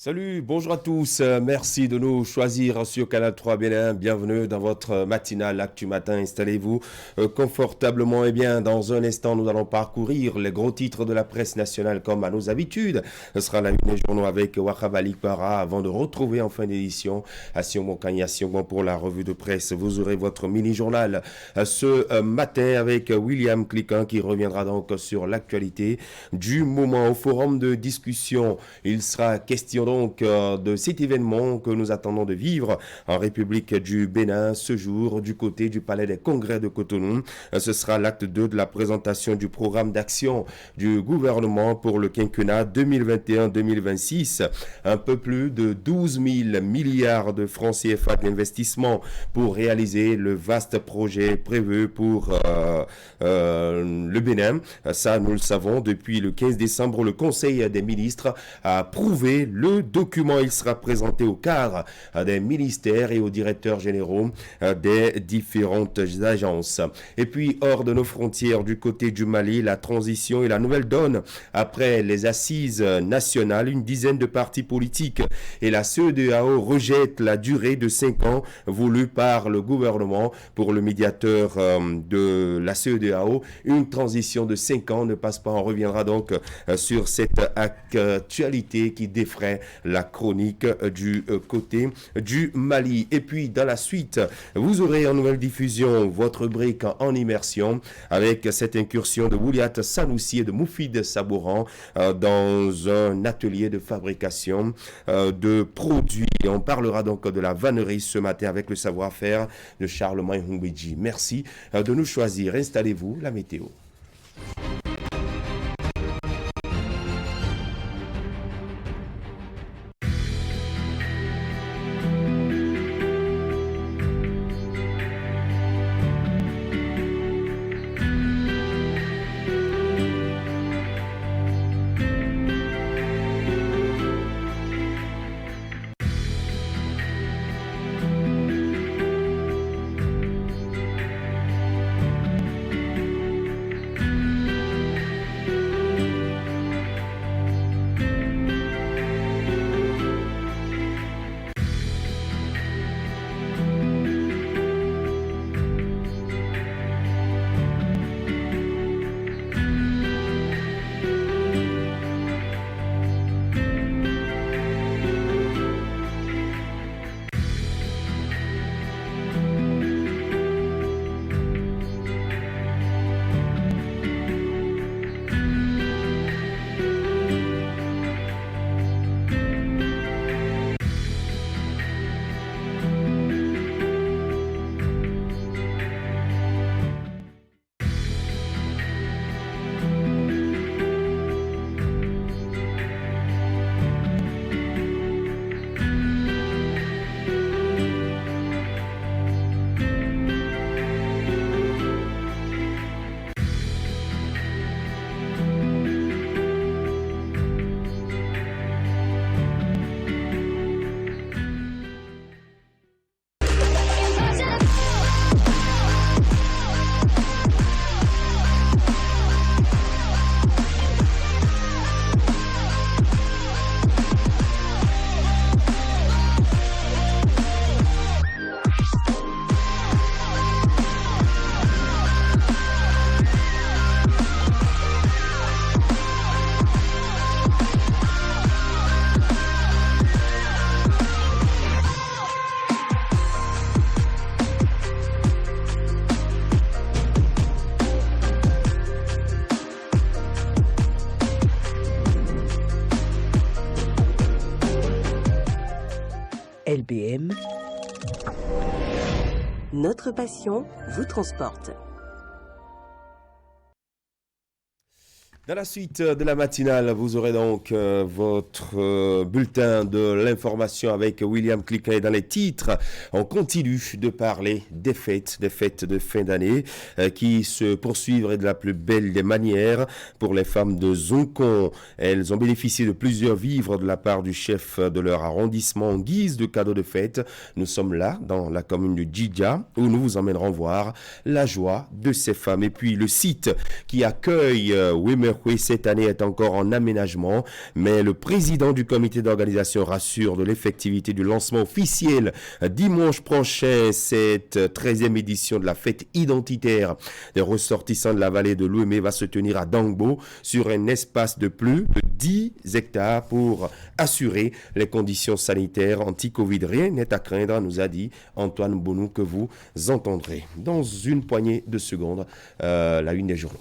Salut, bonjour à tous. Merci de nous choisir sur Canal 3 Bénin. Bienvenue dans votre matinale Actu Matin. Installez-vous confortablement et bien. Dans un instant, nous allons parcourir les gros titres de la presse nationale comme à nos habitudes. Ce sera la une des journaux avec Wakab Ali Para avant de retrouver en fin d'édition Asion Kanye Asion pour la revue de presse. Vous aurez votre mini-journal ce matin avec William Cliquin qui reviendra donc sur l'actualité du moment. Au forum de discussion, il sera question donc de cet événement que nous attendons de vivre en République du Bénin ce jour du côté du Palais des Congrès de Cotonou. Ce sera l'acte 2 de la présentation du programme d'action du gouvernement pour le quinquennat 2021-2026. Un peu plus de 12 000 milliards de francs CFA d'investissement pour réaliser le vaste projet prévu pour le Bénin. Ça, nous le savons, depuis le 15 décembre, le Conseil des ministres a approuvé le document. Il sera présenté au cadre des ministères et aux directeurs généraux des différentes agences. Et puis, hors de nos frontières, du côté du Mali, la transition et la nouvelle donne. Après les assises nationales, une dizaine de partis politiques et la CEDEAO rejettent la durée de 5 ans voulue par le gouvernement. Pour le médiateur de la CEDEAO, une transition de 5 ans ne passe pas. On reviendra donc sur cette actualité qui défraie la chronique du côté du Mali. Et puis dans la suite, vous aurez en nouvelle diffusion votre brique en immersion avec cette incursion de Wouliat Sanoussi et de Moufid Sabouran dans un atelier de fabrication de produits. On parlera donc de la vannerie ce matin avec le savoir-faire de Charlemagne Humbidji. Merci de nous choisir. Installez-vous, la météo. LBM, notre passion vous transporte. Dans la suite de la matinale, vous aurez donc votre bulletin de l'information avec William Cliquet. Dans les titres, on continue de parler des fêtes de fin d'année qui se poursuivent de la plus belle des manières pour les femmes de Zonkon. Elles ont bénéficié de plusieurs vivres de la part du chef de leur arrondissement en guise de cadeau de fête. Nous sommes là, dans la commune de Djidja, où nous vous emmènerons voir la joie de ces femmes. Et puis le site qui accueille Wemer oui, cette année est encore en aménagement, mais le président du comité d'organisation rassure de l'effectivité du lancement officiel dimanche prochain, cette 13e édition de la fête identitaire des ressortissants de la vallée de l'Ouémé va se tenir à Dangbo sur un espace de plus de 10 hectares pour assurer les conditions sanitaires anti-Covid. Rien n'est à craindre, nous a dit Antoine Bonou, que vous entendrez dans une poignée de secondes, la une des journaux.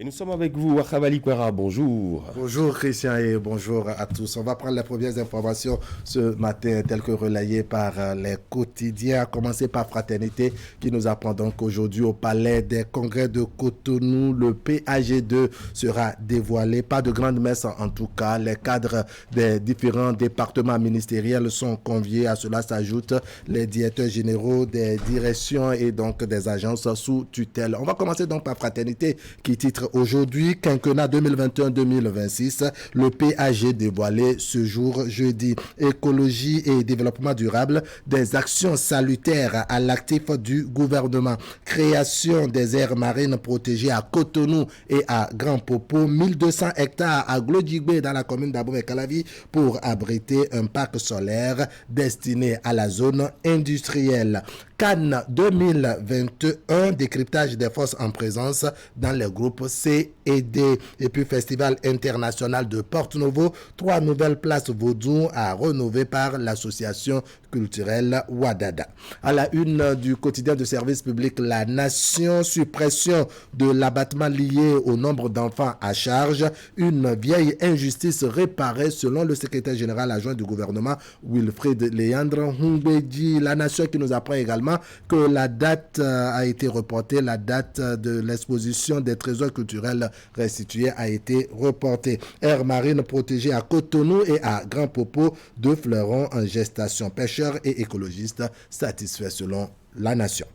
Et nous sommes avec vous, Wakhabali Kwara, bonjour. Bonjour Christian et bonjour à tous. On va prendre les premières informations ce matin telles que relayées par les quotidiens, à commencer par Fraternité qui nous apprend donc aujourd'hui au Palais des Congrès de Cotonou, le PAG2 sera dévoilé. Pas de grande messe en tout cas. Les cadres des différents départements ministériels sont conviés. À cela s'ajoutent les directeurs généraux des directions et donc des agences sous tutelle. On va commencer donc par Fraternité qui titre aujourd'hui, quinquennat 2021-2026, le PAG dévoilé ce jour jeudi. Écologie et développement durable, des actions salutaires à l'actif du gouvernement. Création des aires marines protégées à Cotonou et à Grand Popo. 1200 hectares à Glodjigbe dans la commune d'Abomey-Calavi pour abriter un parc solaire destiné à la zone industrielle. Cannes 2021, décryptage des forces en présence dans les groupes C et D. Et puis Festival international de Porto-Novo, 3 nouvelles places vaudou à rénover par l'association culturelle Wadada. À la une du quotidien de service public La Nation, suppression de l'abattement lié au nombre d'enfants à charge, une vieille injustice réparée selon le secrétaire général adjoint du gouvernement Wilfried Léandre Humbedji. La Nation qui nous apprend également que la date a été reportée, la date de l'exposition des trésors culturels restitués a été reportée. Aire marine protégée à Cotonou et à Grand Popo, 2 fleurons en gestation. Pêcheurs et écologistes satisfaits selon La Nation.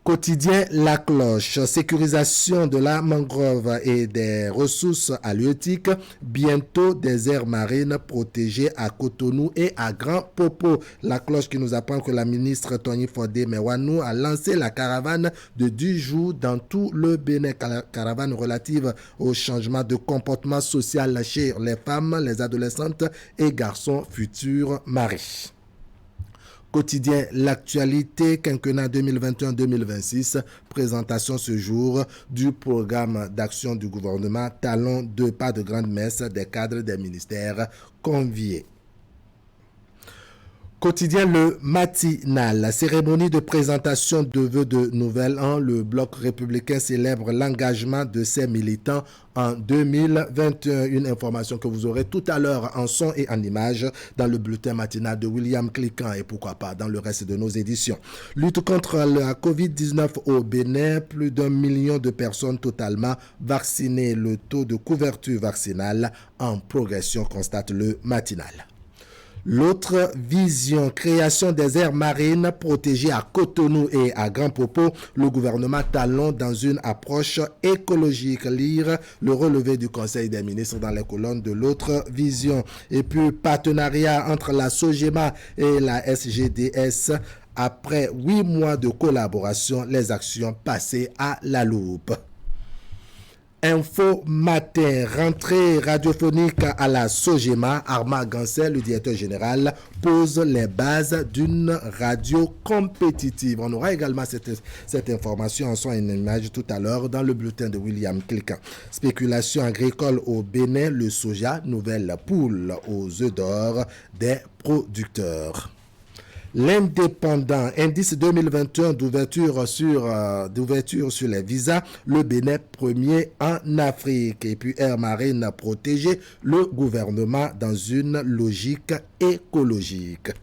Quotidien La Cloche, sécurisation de la mangrove et des ressources halieutiques, bientôt des aires marines protégées à Cotonou et à Grand Popo. La Cloche qui nous apprend que la ministre Tony Fodé Mewanou a lancé la caravane de 10 jours dans tout le Bénin, caravane relative au changement de comportement social chez les femmes, les adolescentes et garçons futurs maris. Quotidien L'actualité, quinquennat 2021-2026, présentation ce jour du programme d'action du gouvernement, talon de pas de grande messe des cadres des ministères conviés. Quotidien Le Matinal, la cérémonie de présentation de vœux de Nouvel An, le Bloc républicain célèbre l'engagement de ses militants en 2021. Une information que vous aurez tout à l'heure en son et en image dans le bulletin matinal de William Cliquant et pourquoi pas dans le reste de nos éditions. Lutte contre la COVID-19 au Bénin, plus d'1 million de personnes totalement vaccinées. Le taux de couverture vaccinale en progression, constate le matinal. L'autre vision, création des aires marines protégées à Cotonou et à Grand Popo, le gouvernement talon dans une approche écologique. Lire le relevé du Conseil des ministres dans les colonnes de l'autre vision. Et puis partenariat entre la SOGEMA et la SGDS. Après 8 mois de collaboration, les actions passées à la loupe. Info matin, rentrée radiophonique à la SOGEMA. Armand Gansel, le directeur général, pose les bases d'une radio compétitive. On aura également cette information en son et en image tout à l'heure dans le bulletin de William Cliquant. Spéculation agricole au Bénin, le soja, nouvelle poule aux œufs d'or des producteurs. L'Indépendant, indice 2021 d'ouverture sur les visas, le Bénin premier en Afrique. Et puis air marine protégée, le gouvernement dans une logique écologique.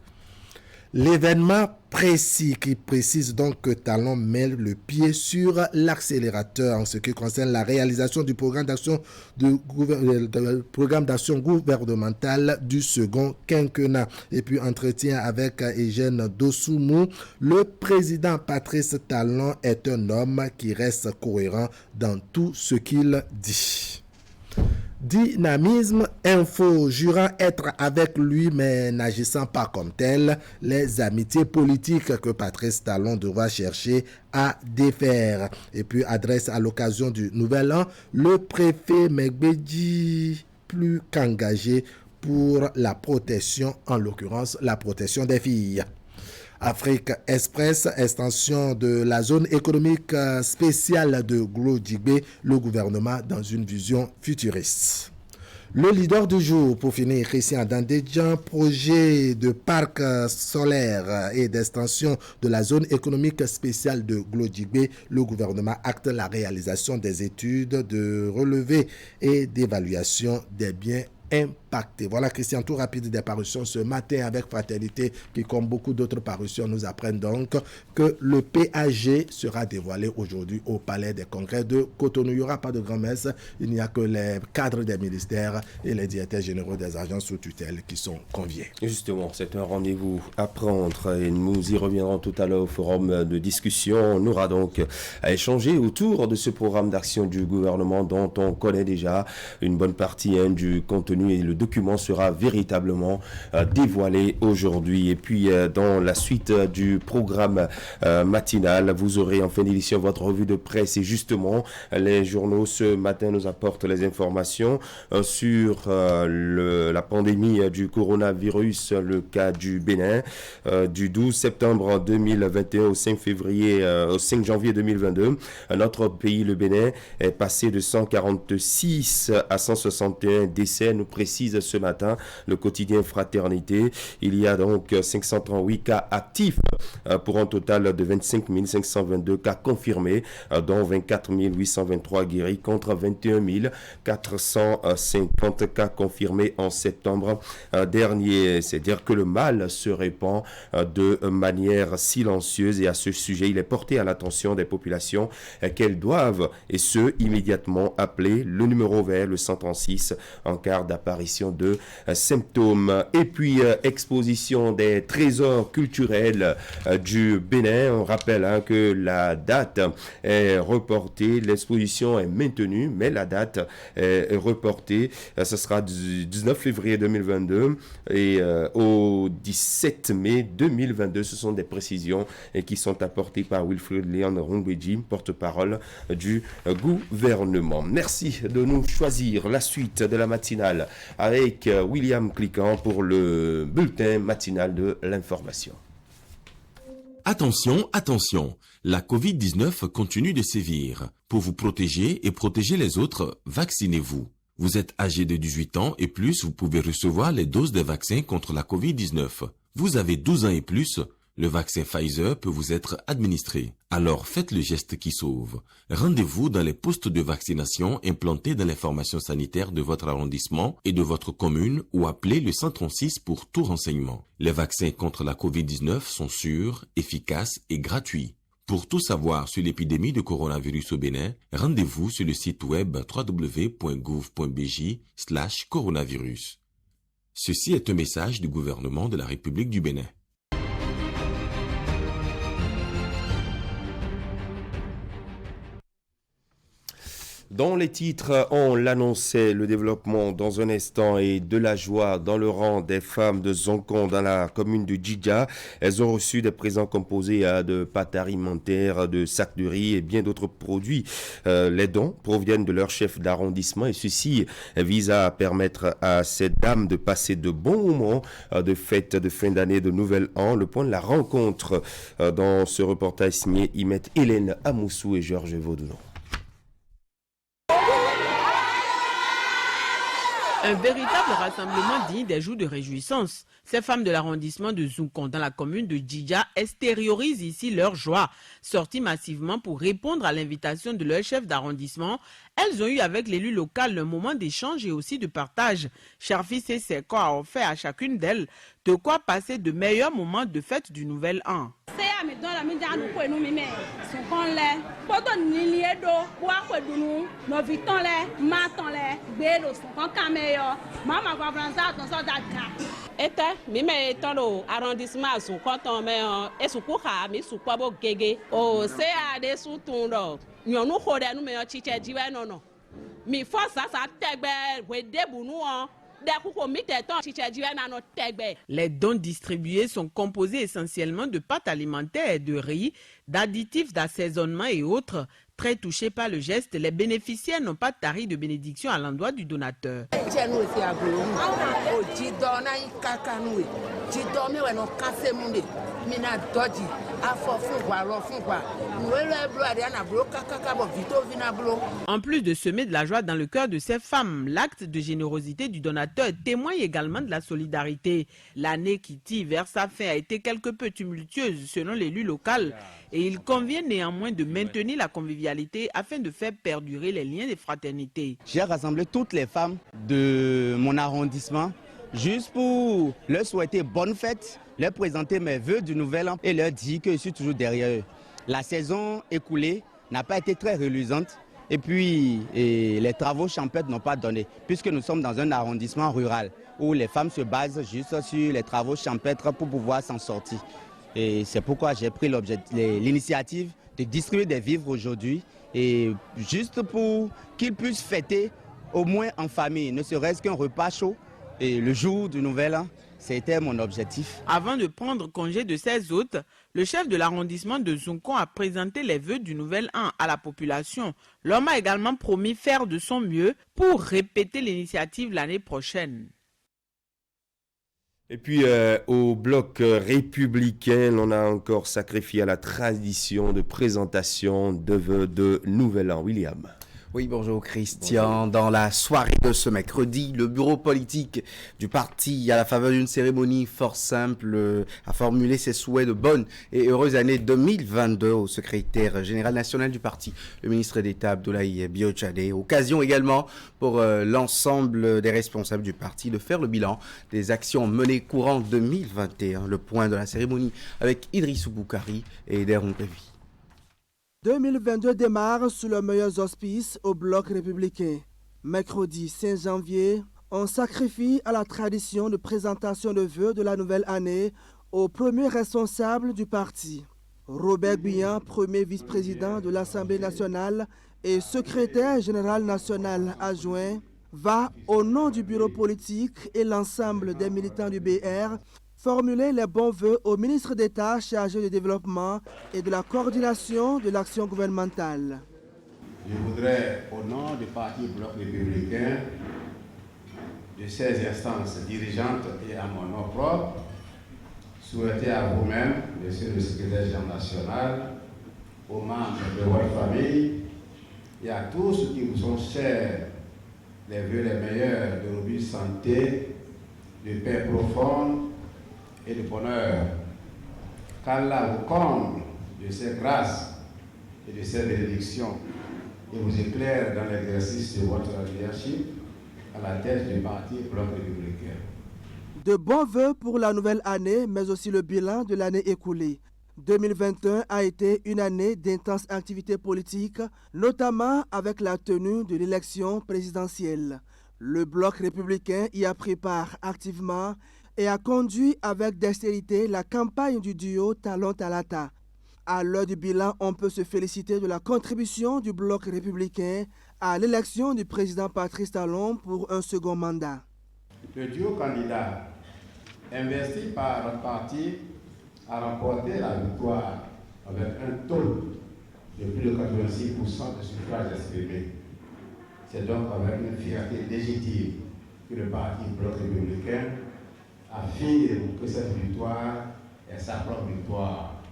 L'événement précis qui précise donc que Talon met le pied sur l'accélérateur en ce qui concerne la réalisation du programme d'action gouvernemental du second quinquennat. Et puis entretien avec Eugène Dosoumou, le président Patrice Talon est un homme qui reste cohérent dans tout ce qu'il dit. Dynamisme Info, jurant être avec lui mais n'agissant pas comme tel, les amitiés politiques que Patrice Talon devra chercher à défaire. Et puis adresse à l'occasion du Nouvel An, le préfet Megbedji plus qu'engagé pour la protection, en l'occurrence la protection des filles. Afrique Express, extension de la zone économique spéciale de Glo-Djibé, le gouvernement dans une vision futuriste. Le leader du jour, pour finir, Christian Dandedjan, projet de parc solaire et d'extension de la zone économique spéciale de Glo-Djibé, le gouvernement acte la réalisation des études de relevé et d'évaluation des biens impacté. Voilà, Christian, tout rapide des parutions ce matin avec Fraternité qui, comme beaucoup d'autres parutions, nous apprennent donc que le PAG sera dévoilé aujourd'hui au Palais des Congrès de Cotonou. Il n'y aura pas de grand-messe, il n'y a que les cadres des ministères et les directeurs généraux des agences sous tutelle qui sont conviés. Justement, c'est un rendez-vous à prendre et nous y reviendrons tout à l'heure au forum de discussion. On aura donc à échanger autour de ce programme d'action du gouvernement dont on connaît déjà une bonne partie du contenu et le document sera véritablement dévoilé aujourd'hui. Et puis dans la suite du programme matinal, vous aurez en fin d'édition votre revue de presse et justement les journaux ce matin nous apportent les informations sur la pandémie du coronavirus, le cas du Bénin du 12 septembre 2021 au 5 janvier 2022. Notre pays, le Bénin, est passé de 146 à 161 décès, nous précise ce matin le quotidien Fraternité. Il y a donc 538 cas actifs pour un total de 25 522 cas confirmés, dont 24 823 guéris contre 21 450 cas confirmés en septembre dernier. C'est-à-dire que le mal se répand de manière silencieuse et à ce sujet, il est porté à l'attention des populations qu'elles doivent, et ce, immédiatement appeler le numéro vert, le 136, en cas d'apparition de symptômes. Et puis, exposition des trésors culturels du Bénin. On rappelle que la date est reportée. L'exposition est maintenue, mais la date est reportée. Ce sera du 19 février 2022 et au 17 mai 2022. Ce sont des précisions qui sont apportées par Wilfrid Léon Rongbeji, porte-parole du gouvernement. Merci de nous choisir. La suite de la matinale avec William Cliquant pour le bulletin matinal de l'information. Attention, attention, la Covid-19 continue de sévir. Pour vous protéger et protéger les autres, vaccinez-vous. Vous êtes âgé de 18 ans et plus, vous pouvez recevoir les doses de vaccins contre la Covid-19. Vous avez 12 ans et plus, le vaccin Pfizer peut vous être administré. Alors faites le geste qui sauve. Rendez-vous dans les postes de vaccination implantés dans les formations sanitaires de votre arrondissement et de votre commune ou appelez le 136 pour tout renseignement. Les vaccins contre la Covid-19 sont sûrs, efficaces et gratuits. Pour tout savoir sur l'épidémie de coronavirus au Bénin, rendez-vous sur le site web www.gouv.bj/coronavirus. Ceci est un message du gouvernement de la République du Bénin. Dans les titres, on l'annonçait, le développement dans un instant et de la joie dans le rang des femmes de Zonkon dans la commune de Djidja. Elles ont reçu des présents composés de pâtes alimentaires, de sacs de riz et bien d'autres produits. Les dons proviennent de leur chef d'arrondissement et ceci vise à permettre à ces dames de passer de bons moments de fête de fin d'année, de nouvel an. Le point de la rencontre dans ce reportage signé Imet Hélène Amoussou et Georges Vaudounon. Un véritable rassemblement digne des jours de réjouissance. Ces femmes de l'arrondissement de Zoukon dans la commune de Djidja extériorisent ici leur joie. Sorties massivement pour répondre à l'invitation de leur chef d'arrondissement, elles ont eu avec l'élu local un moment d'échange et aussi de partage. Charfis et Seko a offert à chacune d'elles de quoi passer de meilleurs moments de fête du Nouvel An. Eta mi me tolo arrondissement su konton me esuku ha mi su kwabo gege o se a de su tundo nyonu hore nu me chiche jiwe no Mi force ça tegbe we debu nous hein. Les dons distribués sont composés essentiellement de pâtes alimentaires et de riz, d'additifs d'assaisonnement et autres. Très touchés par le geste, les bénéficiaires n'ont pas tari de bénédiction à l'endroit du donateur. En plus de semer de la joie dans le cœur de ces femmes, l'acte de générosité du donateur témoigne également de la solidarité. L'année qui tire vers sa fin a été quelque peu tumultueuse selon l'élu local et il convient néanmoins de maintenir la convivialité afin de faire perdurer les liens de fraternité. J'ai rassemblé toutes les femmes de mon arrondissement juste pour leur souhaiter bonne fête, leur présenter mes vœux du nouvel an et leur dire que je suis toujours derrière eux. La saison écoulée n'a pas été très reluisante et puis les travaux champêtres n'ont pas donné puisque nous sommes dans un arrondissement rural où les femmes se basent juste sur les travaux champêtres pour pouvoir s'en sortir. Et c'est pourquoi j'ai pris l'initiative de distribuer des vivres aujourd'hui et juste pour qu'ils puissent fêter au moins en famille, ne serait-ce qu'un repas chaud et le jour du nouvel an. C'était mon objectif. Avant de prendre congé de ses hôtes, le chef de l'arrondissement de Zounkon a présenté les vœux du nouvel an à la population. L'homme a également promis faire de son mieux pour répéter l'initiative l'année prochaine. Et puis au bloc républicain, on a encore sacrifié à la tradition de présentation de vœux de nouvel an. William. Oui, bonjour Christian. Bonjour. Dans la soirée de ce mercredi, le bureau politique du parti, à la faveur d'une cérémonie fort simple, a formulé ses souhaits de bonne et heureuse année 2022 au secrétaire général national du parti, le ministre d'État Abdoulaye Biotchadé. Occasion également pour l'ensemble des responsables du parti de faire le bilan des actions menées courant 2021. Le point de la cérémonie avec Idrissou Boukari et Deron Pevi. 2022 démarre sous les meilleurs auspices au bloc républicain. Mercredi 5 janvier, on sacrifie à la tradition de présentation de vœux de la nouvelle année au premier responsable du parti. Robert Guyan, premier vice-président de l'Assemblée nationale et secrétaire général national adjoint, va, au nom du bureau politique et l'ensemble des militants du BR, formuler les bons vœux au ministre d'État chargé du développement et de la coordination de l'action gouvernementale. Je voudrais, au nom du Parti Bloc républicain, de ces instances dirigeantes et à mon nom propre, souhaiter à vous-même, monsieur le secrétaire général national, aux membres de votre famille et à tous ceux qui vous sont chers, les vœux les meilleurs de robuste santé, de paix profonde et de bonheur, qu'Allah vous comble de ses grâces et de ses bénédictions et vous éclaire dans l'exercice de votre leadership à la tête du Parti Bloc républicain. De bons vœux pour la nouvelle année, mais aussi le bilan de l'année écoulée. 2021 a été une année d'intenses activités politiques, notamment avec la tenue de l'élection présidentielle. Le Bloc républicain y a pris part activement et a conduit avec dextérité la campagne du duo Talon-Talata. À l'heure du bilan, on peut se féliciter de la contribution du Bloc républicain à l'élection du président Patrice Talon pour un second mandat. Le duo candidat investi par notre parti a remporté la victoire avec un taux de plus de 86% de suffrages exprimés. C'est donc avec une fierté légitime que le Parti Bloc républicain affirme que cette victoire est sa propre victoire.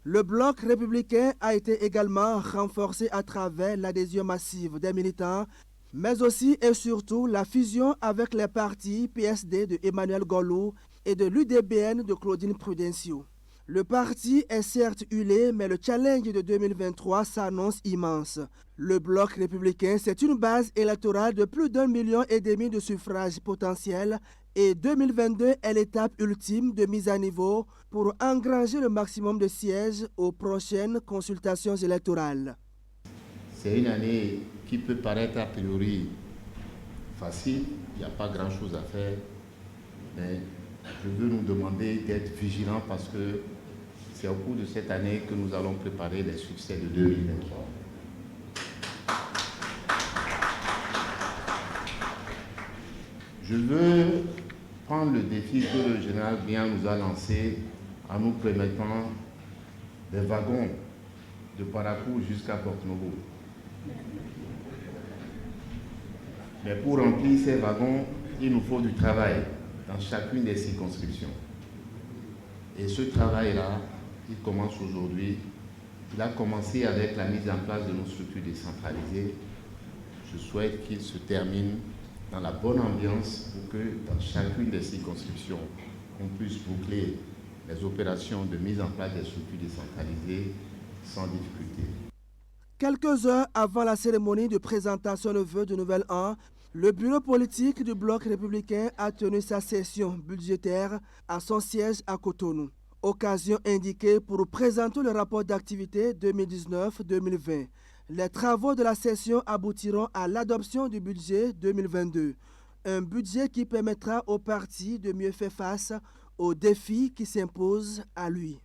Le Bloc républicain a été également renforcé à travers l'adhésion massive des militants, mais aussi et surtout la fusion avec les partis PSD de Emmanuel Golou et de l'UDBN de Claudine Prudencio. Le parti est certes hulé, mais le challenge de 2023 s'annonce immense. Le Bloc républicain, c'est une base électorale de plus d'1,5 million de suffrages potentiels et 2022 est l'étape ultime de mise à niveau pour engranger le maximum de sièges aux prochaines consultations électorales. C'est une année qui peut paraître a priori facile, il n'y a pas grand-chose à faire, mais je veux nous demander d'être vigilants parce que c'est au cours de cette année que nous allons préparer les succès de 2023. Je veux prendre le défi que le général Biya nous a lancé en nous permettant des wagons de Parakou jusqu'à Porto-Novo. Mais pour remplir ces wagons, il nous faut du travail dans chacune des circonscriptions. Et ce travail-là, il commence aujourd'hui. Il a commencé avec la mise en place de nos structures décentralisées. Je souhaite qu'il se termine dans la bonne ambiance pour que dans chacune des circonscriptions, on puisse boucler les opérations de mise en place des structures décentralisées sans difficulté. Quelques heures avant la cérémonie de présentation de vœux de Nouvel An, le bureau politique du Bloc républicain a tenu sa session budgétaire à son siège à Cotonou. Occasion indiquée pour présenter le rapport d'activité 2019-2020. Les travaux de la session aboutiront à l'adoption du budget 2022. Un budget qui permettra au parti de mieux faire face aux défis qui s'imposent à lui.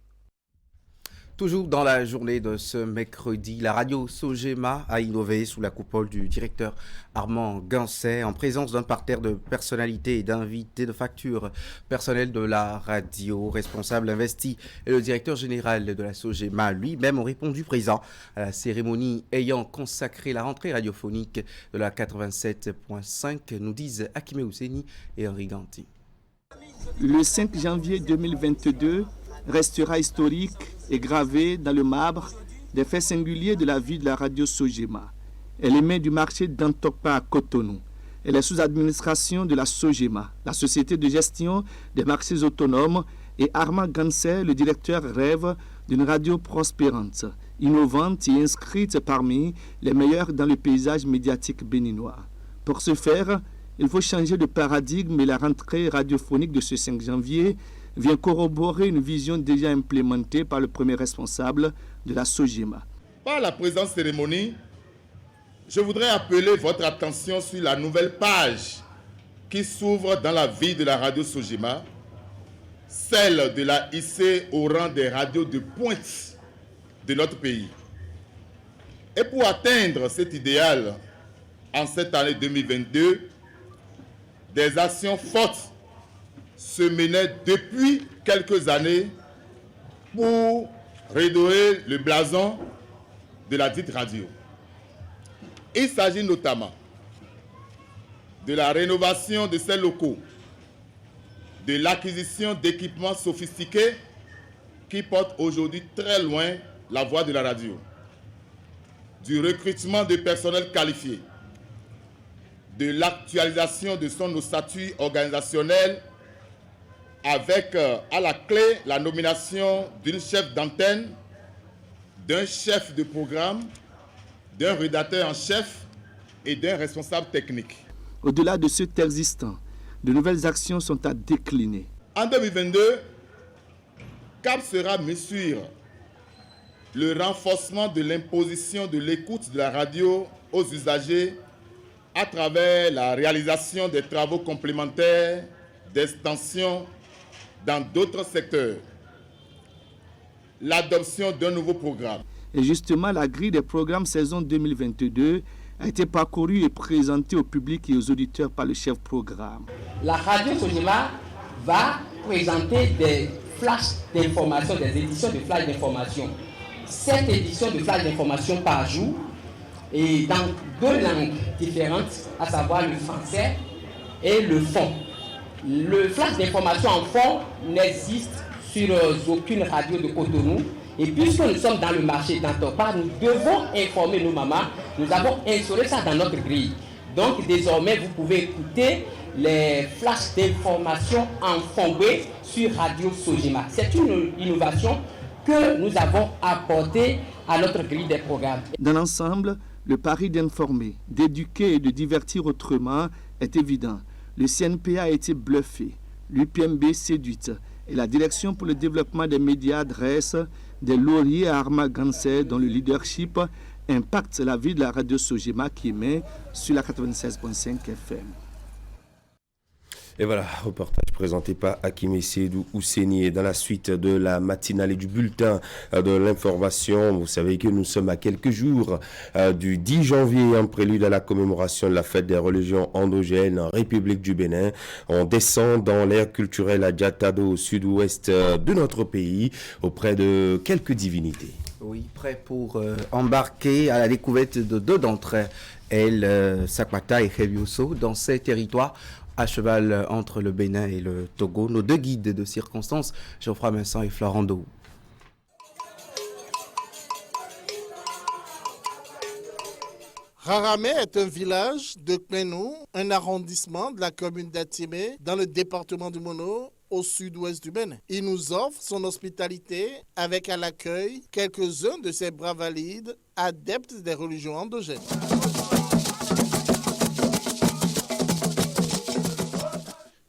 Toujours dans la journée de ce mercredi, la radio Sogema a innové sous la coupole du directeur Armand Gansset en présence d'un parterre de personnalités et d'invités de facture. Personnel de la radio, responsable investi et le directeur général de la Sogema lui-même ont répondu présent à la cérémonie ayant consacré la rentrée radiophonique de la 87.5, nous disent Akime Ousseni et Henri Ganti. Le 5 janvier 2022 restera historique et gravé dans le marbre des faits singuliers de la vie de la radio Sogema. Elle émet du marché d'Antokpa à Cotonou. Elle est sous administration de la Sogema, la société de gestion des marchés autonomes, et Armand Gansset, le directeur, rêve d'une radio prospérante, innovante et inscrite parmi les meilleures dans le paysage médiatique béninois. Pour ce faire, il faut changer de paradigme et la rentrée radiophonique de ce 5 janvier vient corroborer une vision déjà implémentée par le premier responsable de la Sogema. Par la présente cérémonie, je voudrais appeler votre attention sur la nouvelle page qui s'ouvre dans la vie de la radio Sogema, celle de la hisser au rang des radios de pointe de notre pays. Et pour atteindre cet idéal, en cette année 2022, des actions fortes se menaient depuis quelques années pour redorer le blason de la dite radio. Il s'agit notamment de la rénovation de ces locaux, de l'acquisition d'équipements sophistiqués qui portent aujourd'hui très loin la voix de la radio, du recrutement de personnel qualifié, de l'actualisation de son statut organisationnel avec à la clé la nomination d'une chef d'antenne, d'un chef de programme, d'un rédacteur en chef et d'un responsable technique. Au-delà de ce existant, de nouvelles actions sont à décliner. En 2022, cap sera mis sur le renforcement de l'imposition de l'écoute de la radio aux usagers à travers la réalisation des travaux complémentaires d'extension dans d'autres secteurs, l'adoption d'un nouveau programme. Et justement, la grille des programmes saison 2022 a été parcourue et présentée au public et aux auditeurs par le chef programme. La radio Sogema va présenter des flashs d'information, des éditions de flash d'information. 7 éditions de flash d'information par jour et dans 2 langues différentes, à savoir le français et le fon. Le flash d'information en fond n'existe sur aucune radio de Cotonou. Et puisque nous sommes dans le marché d'Antokpa, nous devons informer nos mamans. Nous avons instauré ça dans notre grille. Donc désormais, vous pouvez écouter les flashs d'information en fondé sur Radio Sogema. C'est une innovation que nous avons apportée à notre grille des programmes. Dans l'ensemble, le pari d'informer, d'éduquer et de divertir autrement est évident. Le CNPA a été bluffé, l'UPMB séduite et la Direction pour le développement des médias dresse des lauriers à Armand Gansset dont le leadership impacte la vie de la radio Sogema qui émet sur la 96.5 FM. Et voilà, reportage présenté par Hakim Seydou Ouseni. Et dans la suite de la matinale et du bulletin de l'information, vous savez que nous sommes à quelques jours du 10 janvier, en prélude à la commémoration de la fête des religions endogènes en République du Bénin. On descend dans l'ère culturelle à Diatado, au sud-ouest de notre pays, auprès de quelques divinités. Oui, prêt pour embarquer à la découverte de deux d'entre elles, Sakpata et Khebioso, dans ces territoires à cheval entre le Bénin et le Togo. Nos deux guides de circonstance, Geoffroy Vincent et Florent Dou. Raramé est un village de Kmenou, un arrondissement de la commune d'Atimé, dans le département du Mono, au sud-ouest du Bénin. Il nous offre son hospitalité avec à l'accueil quelques-uns de ses bras valides, adeptes des religions endogènes.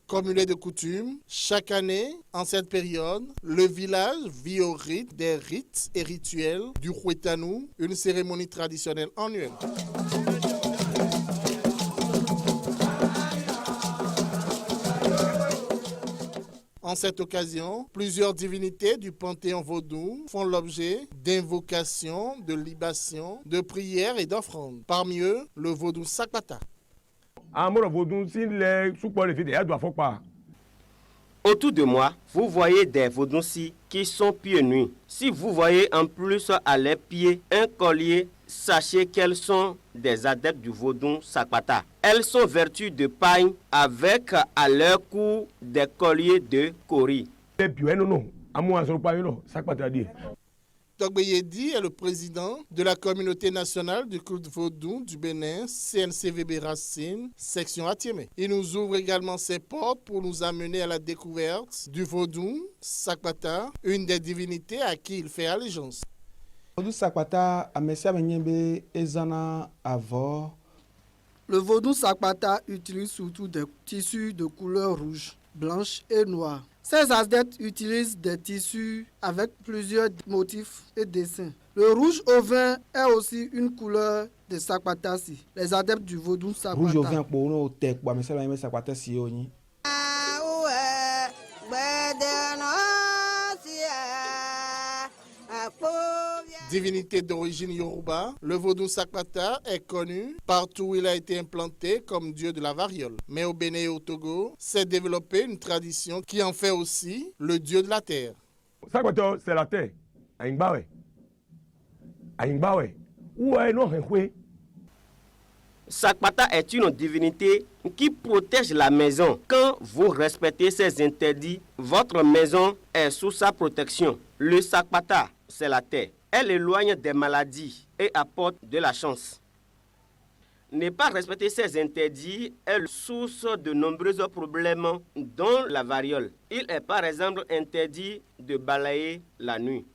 Comme il est de coutume, chaque année, en cette période, le village vit au rythme des rites et rituels du Huetanou, une cérémonie traditionnelle annuelle. En cette occasion, plusieurs divinités du panthéon vaudou font l'objet d'invocations, de libations, de prières et d'offrandes. Parmi eux, le vaudou Sakpata. Autour de moi, vous voyez des vaudoucis qui sont pieds nus. Si vous voyez en plus à leurs pieds un collier, sachez qu'elles sont des adeptes du vaudou Sakpata. Elles sont vêtues de paille avec à leur cou des colliers de kori. Togbe Yedi est le président de la communauté nationale du culte vaudou du Bénin, CNCVB Racine, section Atiémé. Il nous ouvre également ses portes pour nous amener à la découverte du vaudou Sakpata, une des divinités à qui il fait allégeance. Le vaudou Sakpata utilise surtout des tissus de couleur rouge, blanche et noire. Ces adeptes utilisent des tissus avec plusieurs motifs et dessins. Le rouge au vin est aussi une couleur de Sakpatasi, les adeptes du vaudou Sakpata. Rouge au vin pour nous, Sakpatasi. Divinité d'origine Yoruba, le vaudou Sakpata est connu partout où il a été implanté comme dieu de la variole. Mais au Bénin et au Togo, s'est développée une tradition qui en fait aussi le dieu de la terre. Sakpata, c'est la terre. Sakpata est une divinité qui protège la maison. Quand vous respectez ses interdits, votre maison est sous sa protection. Le Sakpata, c'est la terre. Elle éloigne des maladies et apporte de la chance. Ne pas respecter ces interdits est source de nombreux problèmes, dont la variole. Il est par exemple interdit de balayer la nuit.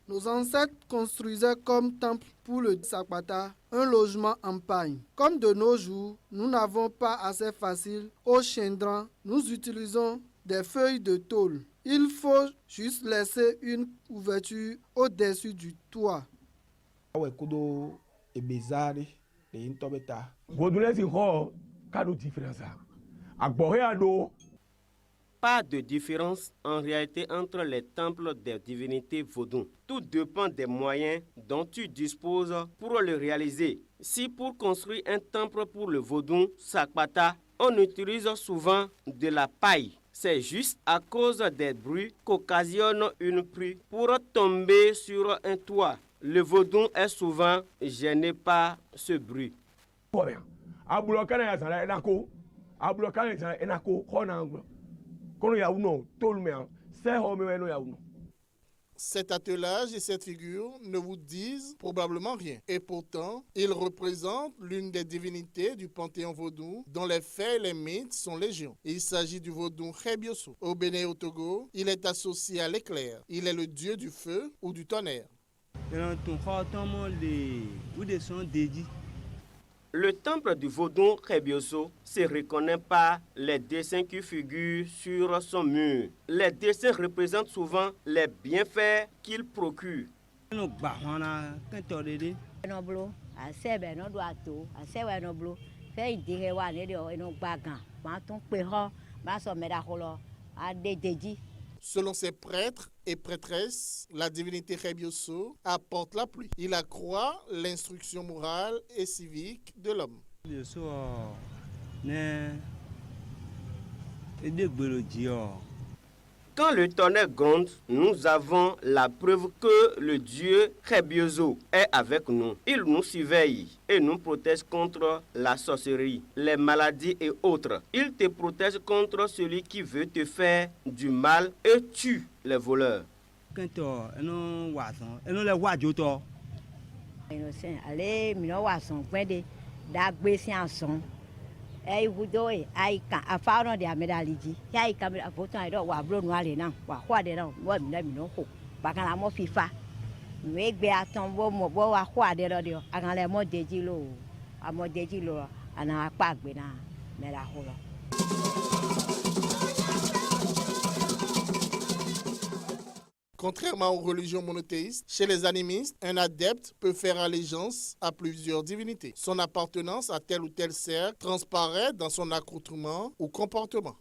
Nos ancêtres construisaient comme temple pour le Sakpata un logement en paille. Comme de nos jours, nous n'avons pas assez facile au chendran, nous utilisons des feuilles de tôle. Il faut juste laisser une ouverture au-dessus du toit. Pas de différence en réalité entre les temples des divinités vaudou. Tout dépend des moyens dont tu disposes pour le réaliser. Si pour construire un temple pour le vaudou Sakpata, on utilise souvent de la paille, c'est juste à cause des bruits qu'occasionne une pluie pour tomber sur un toit. Le vaudou est souvent gêné par ce bruit. Cet attelage et cette figure ne vous disent probablement rien. Et pourtant, ils représentent l'une des divinités du panthéon vaudou dont les faits et les mythes sont légion. Il s'agit du vaudou Khebioso. Au Bénin et au Togo, il est associé à l'éclair. Il est le dieu du feu ou du tonnerre. Le temple du vaudou Khebioso se reconnaît par les dessins qui figurent sur son mur. Les dessins représentent souvent les bienfaits qu'il procure. ase be no do ato ase we no blo fe idire wa ne de no gbagan ma tun pe ho ma so me da holo ade deji. Selon ses prêtres et prêtresses, la divinité Rebioso apporte la pluie. Il accroît l'instruction morale et civique de l'homme. Quand le tonnerre gronde, nous avons la preuve que le Dieu Rebioso est avec nous. Il nous surveille et nous protège contre la sorcellerie, les maladies et autres. Il te protège contre celui qui veut te faire du mal et tue les voleurs. Allez, mino wason kwende da gbe si anson. E wudo e ai ka afaro de amedaliji. Ya ai kamera foto ai do wa bro nu ale na. Wa kwa de na wo mi no ko. Ba kan la mo fifa. We gbe aton bo mo bo wa kwa de do de. Akan le mo deji lo. Amo deji lo ana pa gbe na me la ho lo. Contrairement aux religions monothéistes, chez les animistes, un adepte peut faire allégeance à plusieurs divinités. Son appartenance à tel ou tel cercle transparaît dans son accoutrement ou comportement.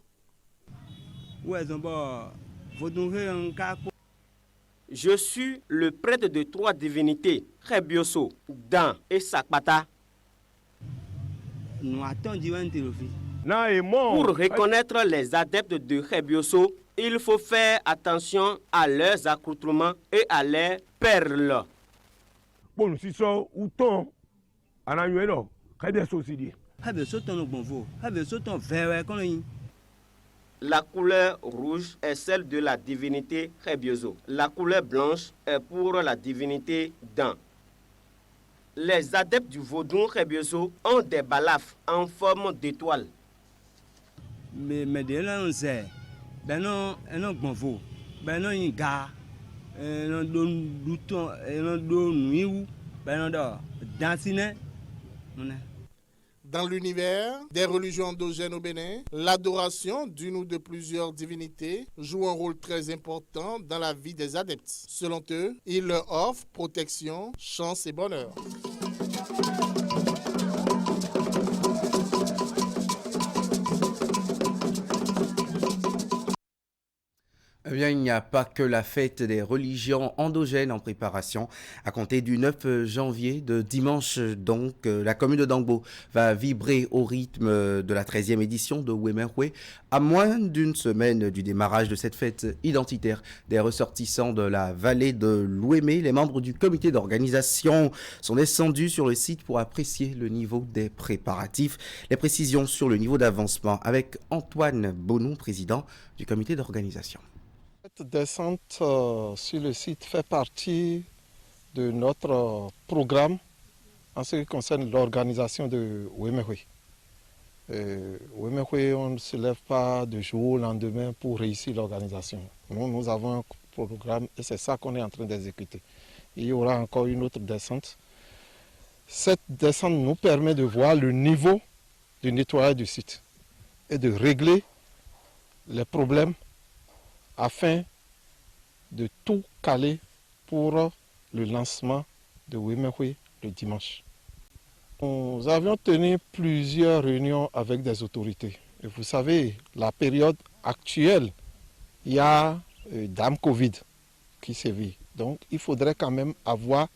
Je suis le prêtre de 3 divinités, Rebioso, Dan et Sakpata. Pour reconnaître les adeptes de Rebioso, il faut faire attention à leurs accoutrements et à leurs perles. La couleur rouge est celle de la divinité Rebioso. La couleur blanche est pour la divinité Dan. Les adeptes du vaudou Rebioso ont des balafres en forme d'étoile. Mais dans l'univers des religions endogènes au Bénin, l'adoration d'une ou de plusieurs divinités joue un rôle très important dans la vie des adeptes. Selon eux, ils leur offrent protection, chance et bonheur. Eh bien, il n'y a pas que la fête des religions endogènes en préparation. À compter du 9 janvier, de dimanche donc, la commune de Dangbo va vibrer au rythme de la 13e édition de Wemerwe. À moins d'une semaine du démarrage de cette fête identitaire, des ressortissants de la vallée de l'Ouémé, les membres du comité d'organisation sont descendus sur le site pour apprécier le niveau des préparatifs. Les précisions sur le niveau d'avancement avec Antoine Bonou, président du comité d'organisation. Cette descente sur le site fait partie de notre programme en ce qui concerne l'organisation de Wemerwe. Wemerwe, on ne se lève pas de jour au lendemain pour réussir l'organisation. Nous avons un programme et c'est ça qu'on est en train d'exécuter. Il y aura encore une autre descente. Cette descente nous permet de voir le niveau du nettoyage du site et de régler les problèmes afin de tout caler pour le lancement de Wemerwe le dimanche. Nous avions tenu plusieurs réunions avec des autorités. Et vous savez, la période actuelle, il y a Dame Covid qui sévit. Donc il faudrait quand même avoir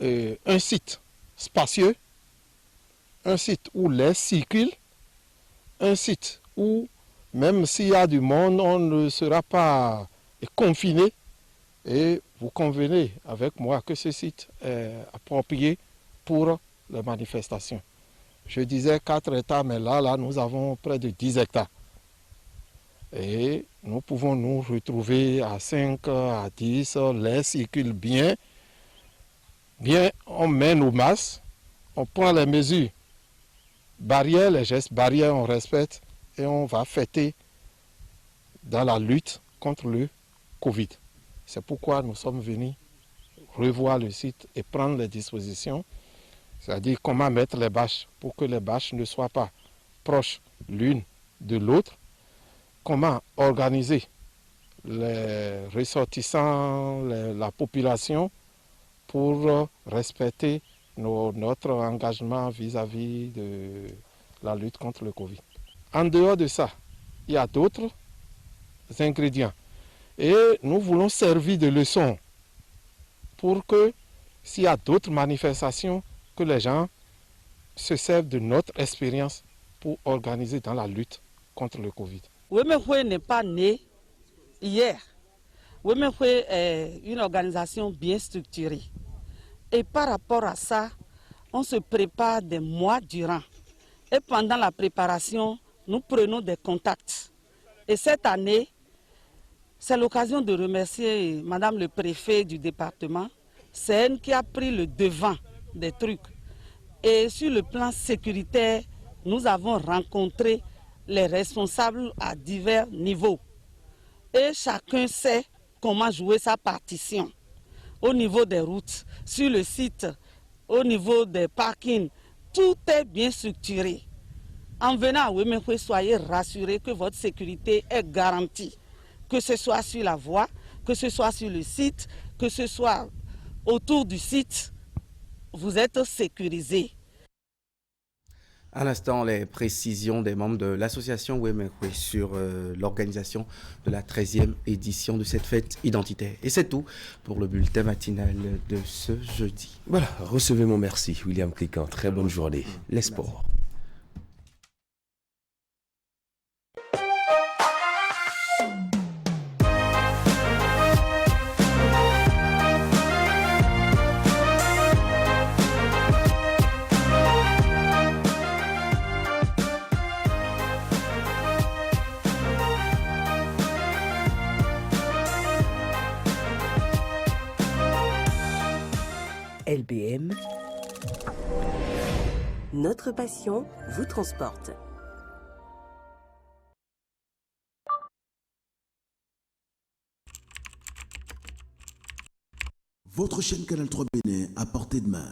un site spacieux, un site où l'air circule, un site où même s'il y a du monde, on ne sera pas confiné. Et vous convenez avec moi que ce site est approprié pour les manifestations. Je disais 4 hectares, mais là, nous avons près de 10 hectares. Et nous pouvons nous retrouver à 5, à 10, l'air circule bien. Bien, on met nos masques, on prend les mesures barrières, les gestes barrières, on respecte. Et on va fêter dans la lutte contre le Covid. C'est pourquoi nous sommes venus revoir le site et prendre les dispositions, c'est-à-dire comment mettre les bâches pour que les bâches ne soient pas proches l'une de l'autre, comment organiser les ressortissants, la population pour respecter notre engagement vis-à-vis de la lutte contre le Covid. En dehors de ça, il y a d'autres ingrédients. Et nous voulons servir de leçon pour que, s'il y a d'autres manifestations, que les gens se servent de notre expérience pour organiser dans la lutte contre le Covid. Wemekwe n'est pas né hier. Wemekwe est une organisation bien structurée. Et par rapport à ça, on se prépare des mois durant. Et pendant la préparation, nous prenons des contacts. Et cette année, c'est l'occasion de remercier Madame le préfet du département. C'est elle qui a pris le devant des trucs. Et sur le plan sécuritaire, nous avons rencontré les responsables à divers niveaux. Et chacun sait comment jouer sa partition. Au niveau des routes, sur le site, au niveau des parkings, tout est bien structuré. En venant à Wemekwe, soyez rassurés que votre sécurité est garantie. Que ce soit sur la voie, que ce soit sur le site, que ce soit autour du site, vous êtes sécurisés. À l'instant, les précisions des membres de l'association Wemekwe sur l'organisation de la 13e édition de cette fête identitaire. Et c'est tout pour le bulletin matinal de ce jeudi. Voilà, recevez mon merci, William Cliquant. Très bonne journée. Les sports. LBM, notre passion vous transporte. Votre chaîne Canal 3 Bénin à portée de main.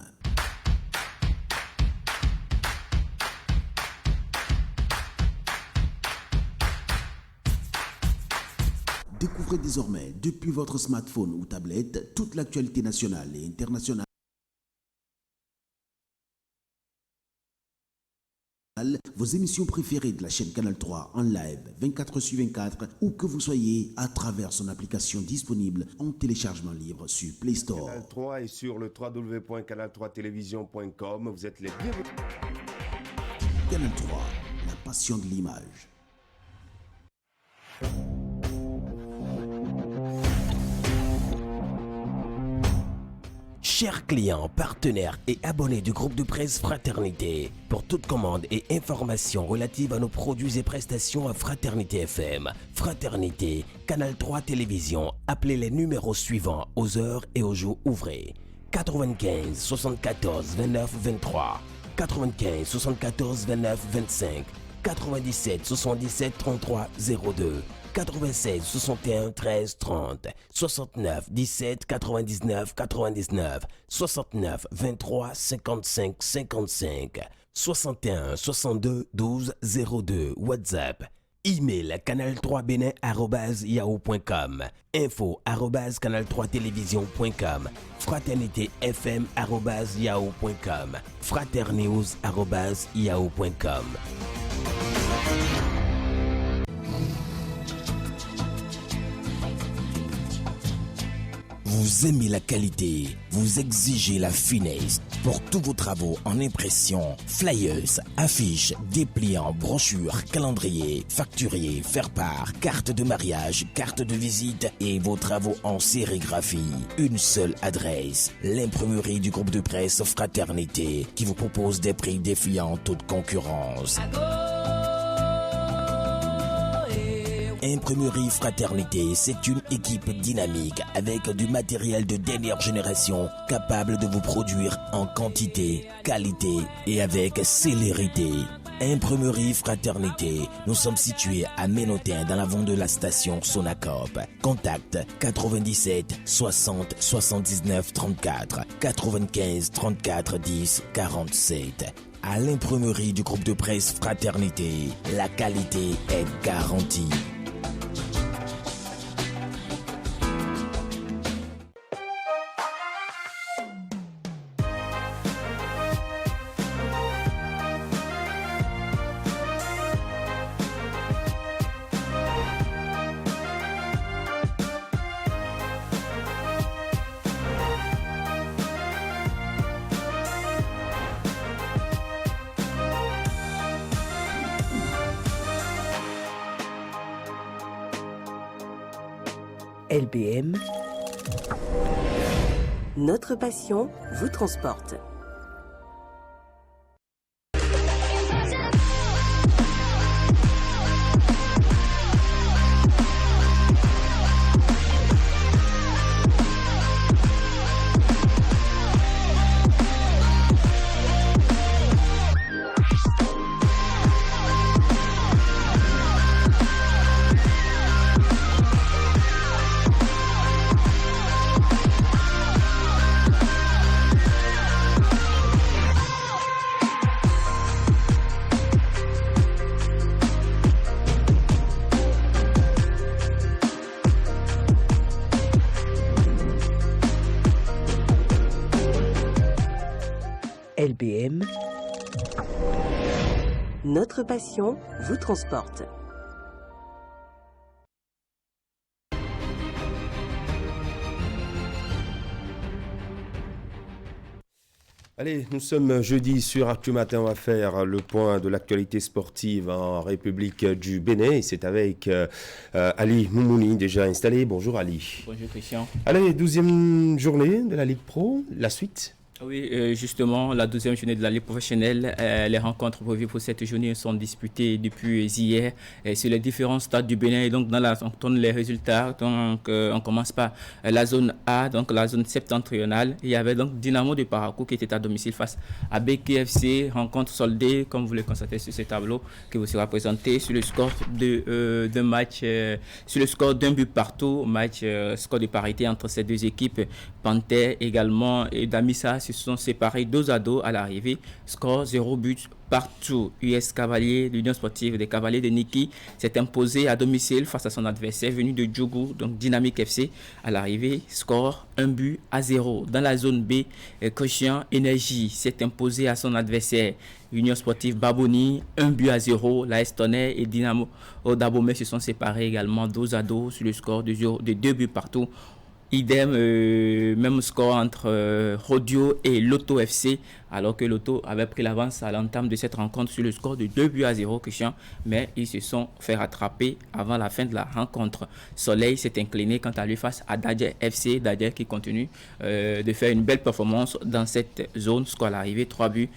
Découvrez désormais, depuis votre smartphone ou tablette, toute l'actualité nationale et internationale. Vos émissions préférées de la chaîne Canal 3 en live 24/24 ou que vous soyez à travers son application disponible en téléchargement libre sur Play Store. Canal 3 et sur le www.canal3television.com. Vous êtes les bienvenus. Canal 3, la passion de l'image. Chers clients, partenaires et abonnés du groupe de presse Fraternité, pour toute commande et information relative à nos produits et prestations à Fraternité FM, Fraternité, Canal 3 Télévision, appelez les numéros suivants aux heures et aux jours ouvrés. 95 74 29 23, 95 74 29 25, 97 77 33 02, 96 61 13 30, 69 17 99 99, 69 23 55 55, 61 62 12 02, WhatsApp, email canal3benin@yahoo.com, info@canal3télévision.com, fraternitéfm@yahoo.com, fraternews@yahoo.com. Vous aimez la qualité, vous exigez la finesse. Pour tous vos travaux en impression, flyers, affiches, dépliants, brochures, calendriers, facturiers, faire-part, cartes de mariage, cartes de visite et vos travaux en sérigraphie. Une seule adresse, l'imprimerie du groupe de presse Fraternité qui vous propose des prix défiant toute concurrence. Imprimerie Fraternité, c'est une équipe dynamique avec du matériel de dernière génération capable de vous produire en quantité, qualité et avec célérité. Imprimerie Fraternité, nous sommes situés à Ménotin dans l'avant de la station Sonacop. Contact 97 60 79 34 95 34 10 47. À l'imprimerie du groupe de presse Fraternité, la qualité est garantie. LBM. Notre passion vous transporte. LBM. Notre passion vous transporte. Allez, nous sommes jeudi sur Actu Matin. On va faire le point de l'actualité sportive en République du Bénin. Et c'est avec Ali Moumouni, déjà installé. Bonjour Ali. Bonjour Christian. Allez, 12e journée de la Ligue Pro. La suite? Oui, justement, la 12e journée de la Ligue professionnelle, les rencontres prévues pour cette journée sont disputées depuis hier sur les différents stades du Bénin. Et donc, on donne les résultats. Donc, on commence par la zone A, donc la zone septentrionale. Il y avait donc Dynamo de Parakou qui était à domicile face à BKFC. Rencontre soldée, comme vous le constatez sur ce tableau, qui vous sera présenté sur le score d'un match, sur le score d'un but partout. Match, score de parité entre ces deux équipes. Panthère également et Damissa se sont séparés 2-2 à l'arrivée. Score 0 but partout. US Cavalier, l'Union sportive des Cavaliers de Niki, s'est imposé à domicile face à son adversaire venu de Djougou, donc Dynamique FC. À l'arrivée, score 1-0. Dans la zone B, Cochin Énergie s'est imposé à son adversaire. Union sportive Baboni, 1-0. La Estonais et Dynamo Dabomey se sont séparés également 2-2 sur le score de 2 buts partout. Idem, même score entre Rodio et Lotto FC, alors que Lotto avait pris l'avance à l'entame de cette rencontre sur le score de 2-0 Christian, mais ils se sont fait rattraper avant la fin de la rencontre. Soleil s'est incliné quant à lui face à Dadjer FC, Dadjer qui continue de faire une belle performance dans cette zone. Score à l'arrivée 3-2.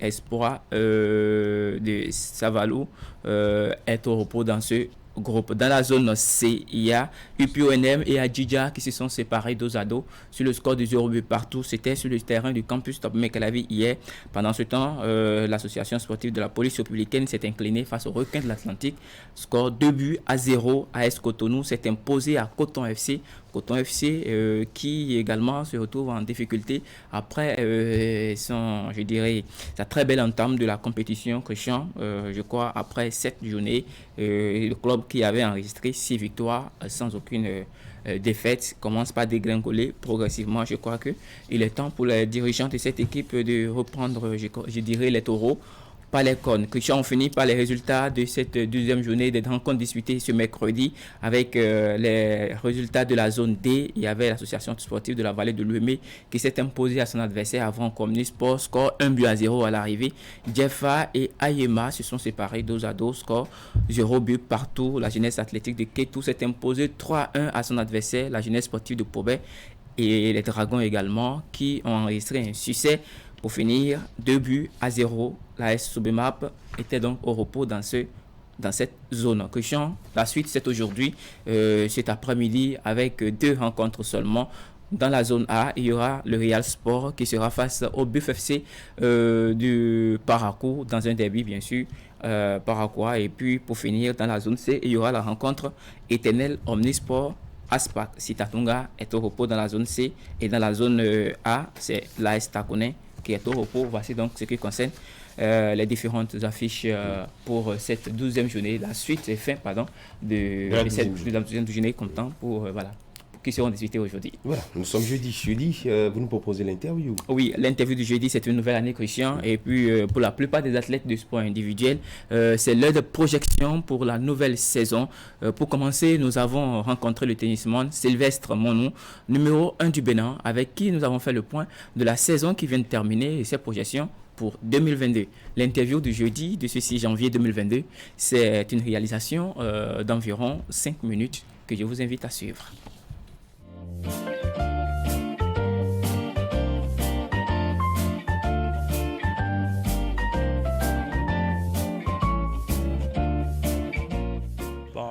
Espoir de Savalou est au repos dans ce groupe. Dans la zone C, il y a UPONM et Adjidja qui se sont séparés 2-2 sur le score de 0 but partout. C'était sur le terrain du campus Top Mekalavi hier. Pendant ce temps, l'association sportive de la police républicaine s'est inclinée face au requin de l'Atlantique. Score 2-0. AS Cotonou s'est imposé à Coton FC. Coton FC qui également se retrouve en difficulté après sa très belle entame de la compétition Christian. Je crois après 7 journées, le club qui avait enregistré 6 victoires sans aucune défaite commence par dégringoler progressivement. Je crois qu'il est temps pour les dirigeants de cette équipe de reprendre, je dirais, les taureaux. Pas les cônes. Christian, on finit par les résultats de cette 12e journée des rencontres disputées ce mercredi avec les résultats de la zone D. Il y avait l'association sportive de la vallée de Louémé qui s'est imposée à son adversaire avant Communisport. Score 1-0 à l'arrivée. Jeffa et Ayema se sont séparés 2-2. Score 0 but partout. La jeunesse athlétique de Kétou s'est imposée 3-1 à son adversaire, la jeunesse sportive de Pobet. Et les Dragons également qui ont enregistré un succès. Pour finir, 2-0. La S Soubemap était donc au repos dans cette zone. Christian, la suite c'est aujourd'hui, cet après-midi avec 2 rencontres seulement. Dans la zone A, il y aura le Real Sport qui sera face au Buff FC du Parakou dans un derby bien sûr. Paracois. Et puis pour finir, dans la zone C, il y aura la rencontre éternelle Omnisport. Aspak Sitatunga est au repos dans la zone C. Et dans la zone A, c'est l'AS Takoné qui est au repos. Voici donc ce qui concerne les différentes affiches pour cette 12e journée, la suite et fin de la 12e journée comptant pour qui seront discutés aujourd'hui. Voilà, nous sommes jeudi. Vous nous proposez l'interview. Oui, l'interview du jeudi, c'est une nouvelle année, Christian. Et puis, pour la plupart des athlètes du sport individuel, c'est l'heure de projection pour la nouvelle saison. Pour commencer, nous avons rencontré le tennisman Sylvestre Monou, numéro 1 du Bénin, avec qui nous avons fait le point de la saison qui vient de terminer et ses projections pour 2022. L'interview du jeudi de ce 6 janvier 2022, c'est une réalisation d'environ 5 minutes. que je vous invite à suivre.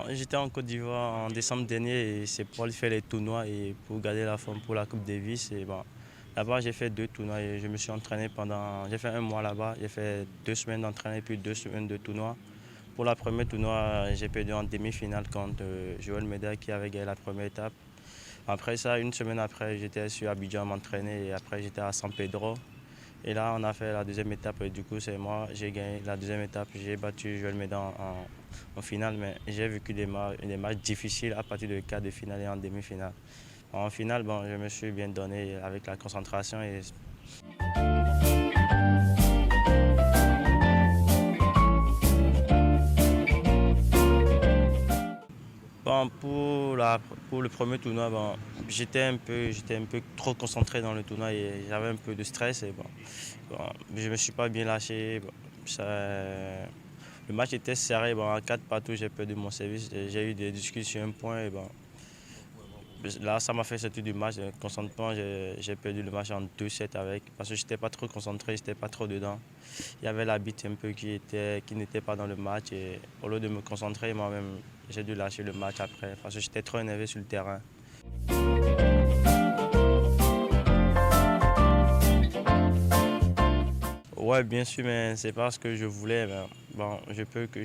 J'étais en Côte d'Ivoire en décembre dernier et c'est pour aller faire les tournois et pour garder la forme pour la Coupe Davis. Et là-bas, j'ai fait 2 tournois et je me suis entraîné j'ai fait 1 mois là-bas, j'ai fait 2 semaines d'entraînement puis 2 semaines de tournoi. Pour la première tournoi, j'ai perdu en demi-finale contre Joël Médard qui avait gagné la première étape. Après ça, 1 semaine après, j'étais sur Abidjan à m'entraîner et après j'étais à San Pedro. Et là, on a fait la deuxième étape et du coup, c'est moi, j'ai gagné la deuxième étape. J'ai battu Joël Médard en finale, mais j'ai vécu des matchs difficiles à partir de quart de finale et en demi-finale. En finale, je me suis bien donné avec la concentration. Pour le premier tournoi, j'étais un peu trop concentré dans le tournoi et j'avais un peu de stress. Et je ne me suis pas bien lâché. Le match était serré. À 4 partout, j'ai perdu mon service. J'ai eu des discussions sur un point. Là, ça m'a fait sortir du match. Concentrement, j'ai perdu le match en 2-7 parce que je n'étais pas trop concentré, je n'étais pas trop dedans. Il y avait l'arbitre un peu qui n'était pas dans le match. Et au lieu de me concentrer, moi-même, j'ai dû lâcher le match après parce que j'étais trop énervé sur le terrain. Ouais, bien sûr, mais c'est pas ce que je voulais. Je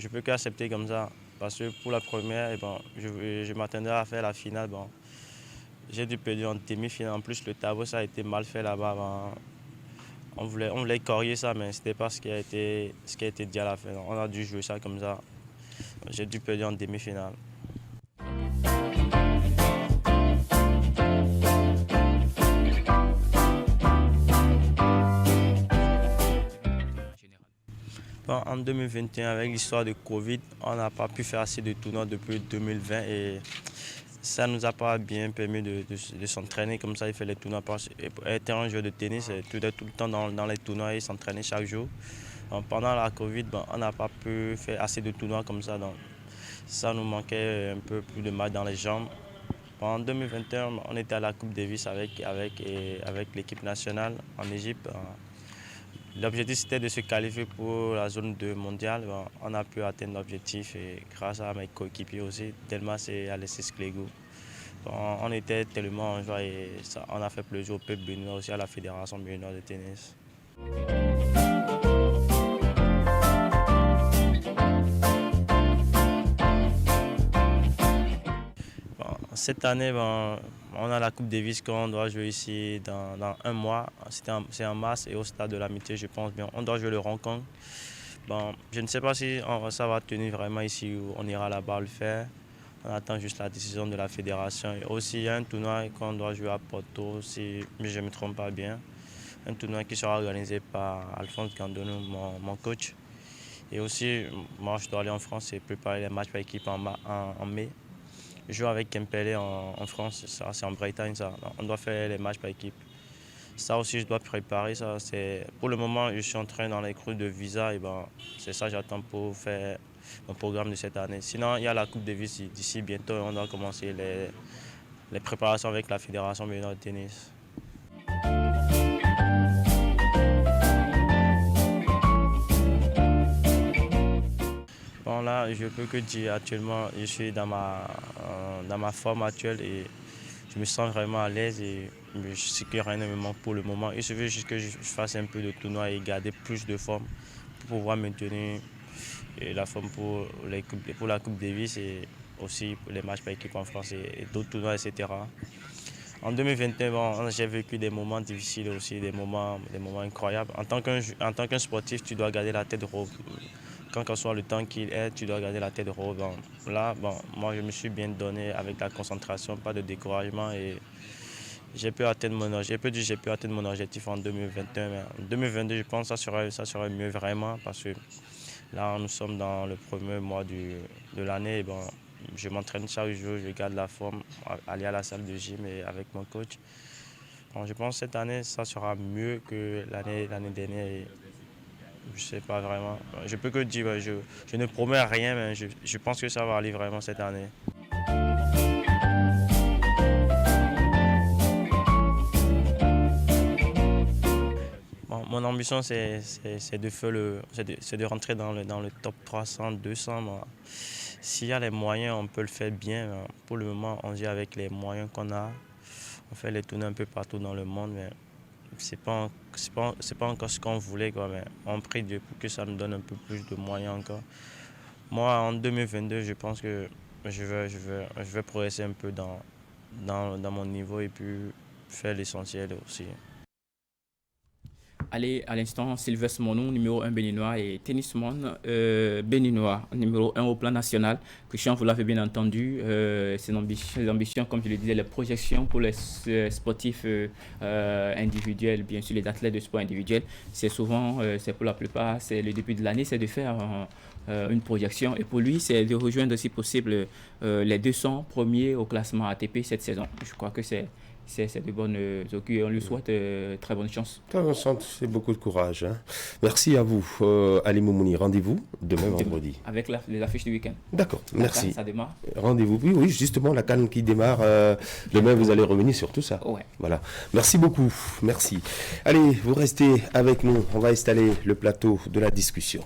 peux qu'accepter comme ça. Parce que pour la première, je m'attendais à faire la finale. J'ai dû perdre en demi-finale. En plus, le tableau, ça a été mal fait là-bas. On voulait corriger ça, mais ce n'était pas ce qui a été dit à la fin. On a dû jouer ça comme ça. J'ai dû perdre en demi-finale. En 2021, avec l'histoire de Covid, on n'a pas pu faire assez de tournois depuis 2020 et ça ne nous a pas bien permis de s'entraîner comme ça. Il fait les tournois. Être un joueur de tennis, tout le temps dans les tournois et s'entraîner chaque jour. Pendant la Covid, on n'a pas pu faire assez de tournois comme ça. Donc, ça nous manquait un peu plus de matchs dans les jambes. En 2021, on était à la Coupe Davis avec l'équipe nationale en Égypte. L'objectif, c'était de se qualifier pour la zone 2 mondiale. On a pu atteindre l'objectif et grâce à mes coéquipiers aussi, Delmas et Alexis Clego. On était tellement en joie et on a fait plaisir au peuple béninois, aussi à la Fédération béninoise de tennis. Cette année, on a la Coupe Davis qu'on doit jouer ici dans 1 mois. C'est en mars et au stade de l'Amitié, je pense bien. On doit jouer le Hong Kong. Je ne sais pas si ça va tenir vraiment ici ou on ira là-bas le faire. On attend juste la décision de la fédération. Et aussi, il y a un tournoi qu'on doit jouer à Porto, si je ne me trompe pas bien. Un tournoi qui sera organisé par Alphonse Gandonou, mon coach. Et aussi, moi, je dois aller en France et préparer les matchs par équipe en mai. Je joue avec Kempele en France, ça c'est en Bretagne, ça. On doit faire les matchs par équipe. Ça aussi, je dois préparer ça. Pour le moment, je suis en train dans les cours de visa et c'est ça que j'attends pour faire mon programme de cette année. Sinon, il y a la Coupe Davis d'ici bientôt. On doit commencer les préparations avec la Fédération béninoise de tennis. Là, je peux que dire actuellement, je suis dans ma forme actuelle et je me sens vraiment à l'aise et je sais que rien ne me manque pour le moment. Il suffit juste que je fasse un peu de tournoi et garder plus de forme pour pouvoir maintenir la forme pour la Coupe Davis et aussi pour les matchs par équipe en France et d'autres tournois, etc. En 2021, j'ai vécu des moments difficiles aussi, des moments incroyables. En tant qu'un sportif, tu dois garder la tête haute. Quand que soit le temps qu'il est, tu dois garder la tête haute. Là, moi, je me suis bien donné avec la concentration, pas de découragement et j'ai pu atteindre mon objectif en 2021. Mais en 2022, je pense que ça serait mieux vraiment parce que là, nous sommes dans le premier mois de l'année. Et je m'entraîne chaque jour, je garde la forme, aller à la salle de gym et avec mon coach. Je pense que cette année, ça sera mieux que l'année dernière. Et je ne sais pas vraiment. Je peux que dire, je ne promets rien, mais je pense que ça va aller vraiment cette année. mon ambition, c'est de rentrer dans le top 300, 200. S'il y a les moyens, on peut le faire bien. Pour le moment, on dit avec les moyens qu'on a, on fait les tournées un peu partout dans le monde, mais c'est pas encore ce qu'on voulait, quoi, mais on prie Dieu pour que ça nous donne un peu plus de moyens encore. Moi, en 2022, je pense que je vais progresser un peu dans mon niveau et puis faire l'essentiel aussi. Allez, à l'instant, Sylvestre Monou, numéro 1 béninois, et tennisman béninois, numéro 1 au plan national. Christian, vous l'avez bien entendu, ses ambitions, comme je le disais, les projections pour les sportifs individuels, bien sûr les athlètes de sport individuel, c'est souvent, c'est pour la plupart, c'est le début de l'année, c'est de faire une projection. Et pour lui, c'est de rejoindre si possible les 200 premiers au classement ATP cette saison. Je crois que c'est de bonnes augures. On lui souhaite très bonne chance. Très bonne chance, c'est beaucoup de courage. Hein. Merci à vous, Ali Moumouni. Rendez-vous demain vendredi. Avec les affiches du week-end. D'accord, merci. Ça démarre. Rendez-vous. Oui, justement, la CAN qui démarre. Demain, vous allez revenir sur tout ça. Ouais. Voilà. Merci beaucoup. Merci. Allez, vous restez avec nous. On va installer le plateau de la discussion.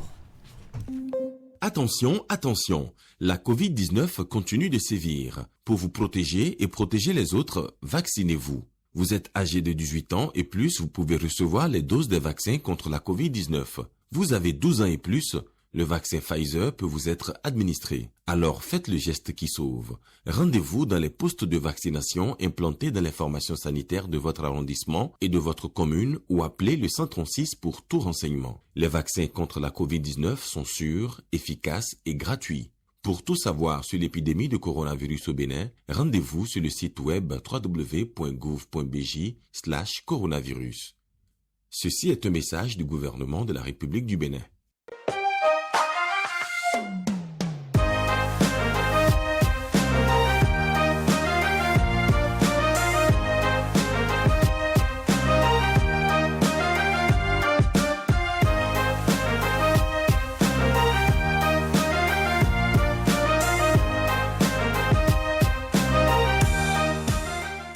Attention, attention, la Covid-19 continue de sévir. Pour vous protéger et protéger les autres, vaccinez-vous. Vous êtes âgé de 18 ans et plus, vous pouvez recevoir les doses des vaccins contre la Covid-19. Vous avez 12 ans et plus, le vaccin Pfizer peut vous être administré. Alors faites le geste qui sauve. Rendez-vous dans les postes de vaccination implantés dans les formations sanitaires de votre arrondissement et de votre commune ou appelez le 136 pour tout renseignement. Les vaccins contre la Covid-19 sont sûrs, efficaces et gratuits. Pour tout savoir sur l'épidémie de coronavirus au Bénin, rendez-vous sur le site web www.gouv.bj/coronavirus. Ceci est un message du gouvernement de la République du Bénin.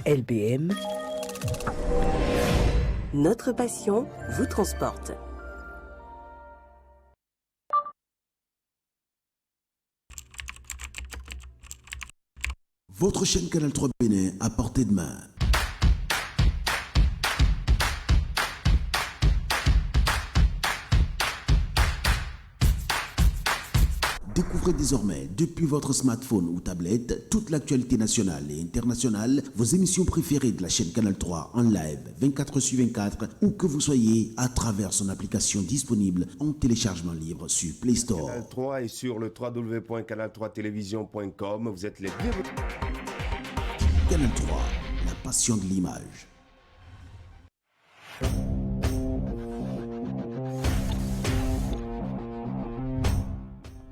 LBM, notre passion vous transporte. Votre chaîne Canal 3 Bénin à portée de main. Découvrez désormais, depuis votre smartphone ou tablette, toute l'actualité nationale et internationale, vos émissions préférées de la chaîne Canal 3 en live 24/24, où que vous soyez, à travers son application disponible en téléchargement libre sur Play Store. Canal 3 et sur le www.canal3television.com, vous êtes les bienvenus. Canal 3, la passion de l'image.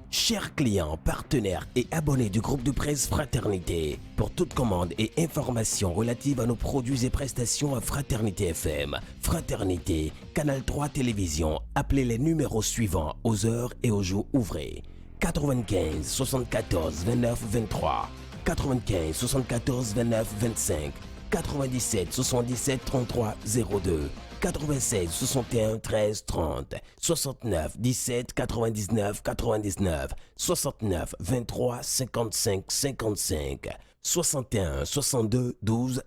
Chers clients, partenaires et abonnés du groupe de presse Fraternité, pour toute commande et information relative à nos produits et prestations à Fraternité FM, Fraternité, Canal 3 Télévision, appelez les numéros suivants aux heures et aux jours ouvrés. 95 74 29 23, 95 74 29 25, 97 77 33 02, 96 61 13 30, 69 17 99 99, 69 23 55 55, 61 62 12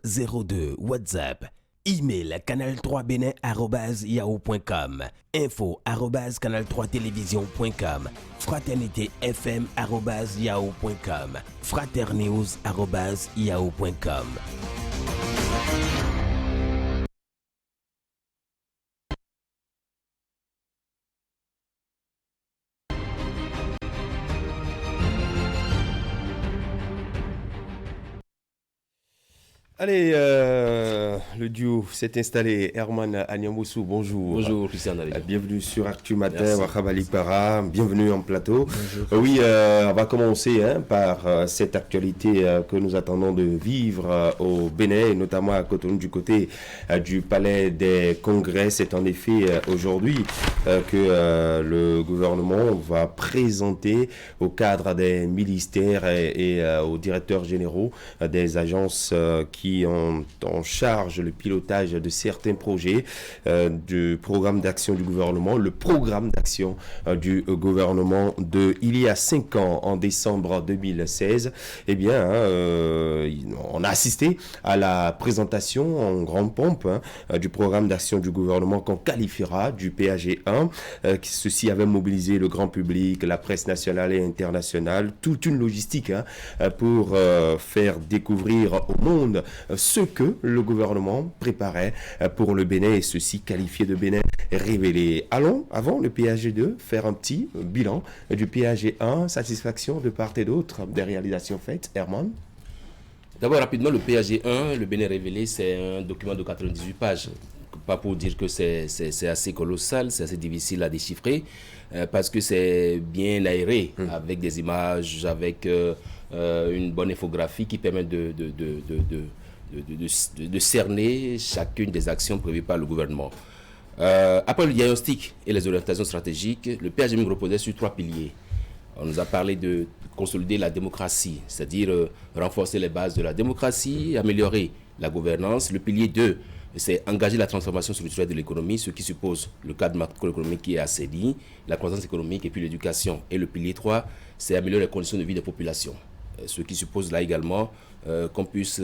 02, WhatsApp, email canal3bénin@yahoo.com, info@canal3télévision.com, fraternité_fm@yahoo.com, fraternews@yahoo.com. Allez, le duo s'est installé. Herman Agnamoussou, bonjour. Bonjour, Christian. Bienvenue sur Actu Matin, Wakhabali Para, bienvenue en plateau. Oui, on va commencer par cette actualité que nous attendons de vivre au Bénin, et notamment à Cotonou, du côté du Palais des Congrès. C'est en effet aujourd'hui que le gouvernement va présenter au cadre des ministères et aux directeurs généraux des agences qui qui ont en charge le pilotage de certains projets du programme d'action du gouvernement, le programme d'action du gouvernement de il y a 5 ans, en décembre 2016. Eh bien, on a assisté à la présentation en grande pompe du programme d'action du gouvernement qu'on qualifiera du PAG1. Ceci avait mobilisé le grand public, la presse nationale et internationale, toute une logistique pour faire découvrir au monde ce que le gouvernement préparait pour le Bénin, et ceci qualifié de Bénin révélé. Allons, avant le PAG2, faire un petit bilan du PAG1, satisfaction de part et d'autre des réalisations faites. Herman? D'abord, rapidement, le PAG1, le Bénin révélé, c'est un document de 98 pages. Pas pour dire que c'est assez colossal, c'est assez difficile à déchiffrer, parce que c'est bien aéré, avec des images, avec une bonne infographie qui permet de cerner chacune des actions prévues par le gouvernement. Après le diagnostic et les orientations stratégiques, le PAG1 reposait sur 3 piliers. On nous a parlé de consolider la démocratie, c'est-à-dire renforcer les bases de la démocratie, améliorer la gouvernance. Le pilier 2, c'est engager la transformation structurelle de l'économie, ce qui suppose le cadre macroéconomique qui est assaini, la croissance économique et puis l'éducation. Et le pilier 3, c'est améliorer les conditions de vie des populations, ce qui suppose là également qu'on puisse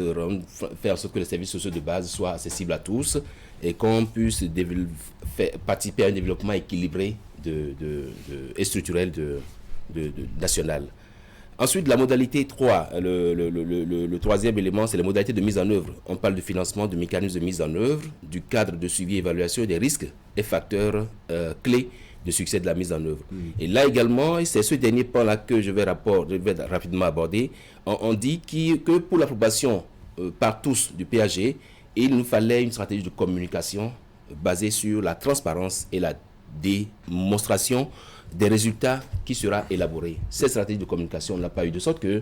faire en sorte que les services sociaux de base soient accessibles à tous et qu'on puisse participer à un développement équilibré et structurel national. Ensuite, la modalité 3, le troisième élément, c'est les modalités de mise en œuvre. On parle de financement, de mécanismes de mise en œuvre, du cadre de suivi et évaluation des risques et facteurs clés de succès de la mise en œuvre. Et là également, et c'est ce dernier point-là que je vais rapidement aborder, on dit que pour l'approbation par tous du PAG, il nous fallait une stratégie de communication basée sur la transparence et la démonstration des résultats qui sera élaboré. Cette stratégie de communication, on ne l'a pas eu, de sorte que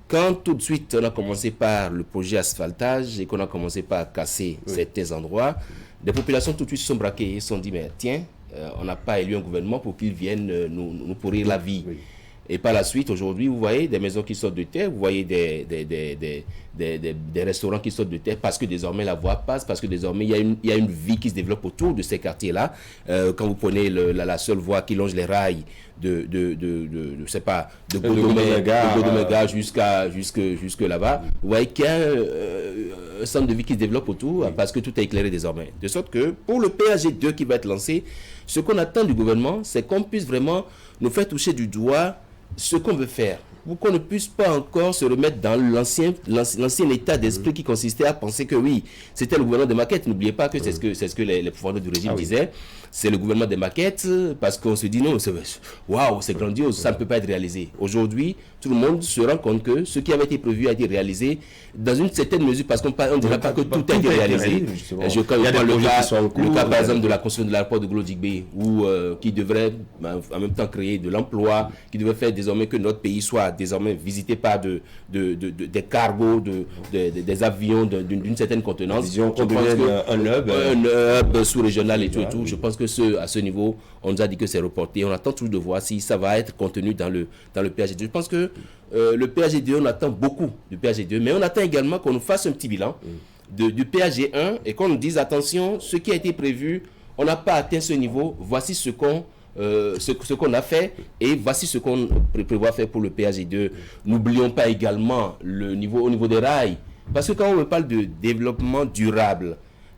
quand tout de suite on a commencé par le projet asphaltage et qu'on a commencé par casser certains endroits, des populations tout de suite se sont braquées et se sont dit, mais tiens, on n'a pas élu un gouvernement pour qu'il vienne nous pourrir la vie. Et par la suite, aujourd'hui, vous voyez des maisons qui sortent de terre, vous voyez des restaurants qui sortent de terre parce que désormais la voie passe, parce que désormais il y a une vie qui se développe autour de ces quartiers-là. Quand vous prenez la seule voie qui longe les rails de Godomega jusque là-bas, vous voyez qu'il y a un centre de vie qui se développe autour parce que tout est éclairé désormais. De sorte que pour le PAG2 qui va être lancé, ce qu'on attend du gouvernement, c'est qu'on puisse vraiment nous faire toucher du doigt ce qu'on veut faire, pour qu'on ne puisse pas encore se remettre dans l'ancien état d'esprit qui consistait à penser que oui, c'était le gouvernement des maquettes. N'oubliez pas que c'est ce que les pouvoirs du régime disaient. C'est le gouvernement des maquettes, parce qu'on se dit non, waouh, c'est grandiose, ça ne peut pas être réalisé. Aujourd'hui, tout le monde se rend compte que ce qui avait été prévu a été réalisé dans une certaine mesure, parce qu'on ne dira pas que tout a été réalisé. Je prends le cas par exemple de la construction de l'aéroport de Glo-Djigbe, qui devrait en même temps créer de l'emploi, qui devrait faire désormais que notre pays soit désormais visité par des cargos, des avions d'une certaine contenance. Disons qu'on devienne un hub sous-régional et tout et tout. Je pense que à ce niveau, on nous a dit que c'est reporté. On attend toujours de voir si ça va être contenu dans le PAG2. Je pense que le PAG2, on attend beaucoup du PAG2, mais on attend également qu'on nous fasse un petit bilan du PAG1 et qu'on nous dise, attention, ce qui a été prévu, on n'a pas atteint ce niveau, voici ce qu'on a fait et voici ce qu'on prévoit faire pour le PAG2. N'oublions pas également au niveau des rails, parce que quand on parle de développement durable,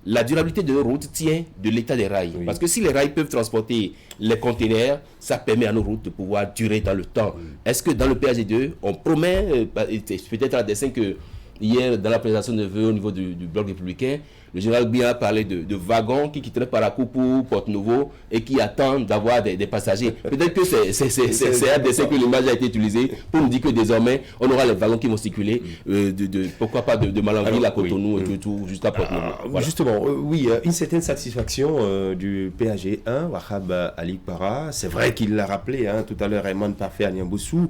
la durabilité de nos routes tient de l'état des rails. Parce que si les rails peuvent transporter les conteneurs, ça permet à nos routes de pouvoir durer dans le temps. Est-ce que dans le PAG2, on promet, peut-être à dessein que hier, dans la présentation de vœux au niveau du bloc républicain, le général Bia a parlé de wagons qui quitteraient Paracoupe ou Porte-Nouveau et qui attendent d'avoir des passagers. Peut-être que c'est à dessein que l'image a été utilisée pour nous dire que désormais, on aura les wagons qui vont circuler, pourquoi pas de Malanville à Cotonou et tout jusqu'à Porte-Nouveau. Voilà. Justement, une certaine satisfaction du PAG1, Wahab Ali Para. C'est vrai qu'il l'a rappelé tout à l'heure, Raymond Parfait à Niamboussou,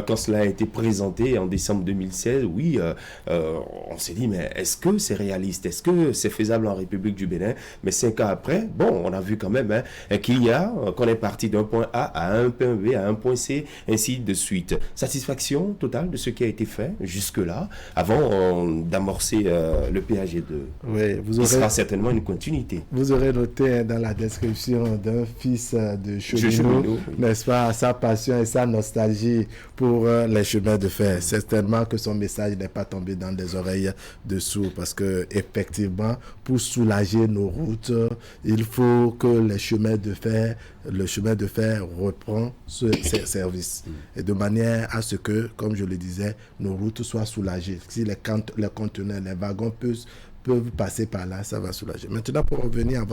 quand cela a été présenté en décembre 2016, on s'est dit, mais est-ce que c'est réaliste? Est-ce que c'est faisable en République du Bénin. Mais 5 ans après, bon, on a vu quand même qu'on est parti d'un point A à un point B, à un point C, ainsi de suite. Satisfaction totale de ce qui a été fait jusque-là, avant d'amorcer le PAG2. Oui, il sera certainement une continuité. Vous aurez noté dans la description d'un fils de cheminot, n'est-ce pas, sa passion et sa nostalgie pour les chemins de fer. Certainement que son message n'est pas tombé dans des oreilles de sourds, parce que effectivement, pour soulager nos routes, il faut que le chemin de fer reprend ses services, et de manière à ce que, comme je le disais, nos routes soient soulagées. Si les conteneurs, les wagons peuvent passer par là, ça va soulager. Maintenant, pour revenir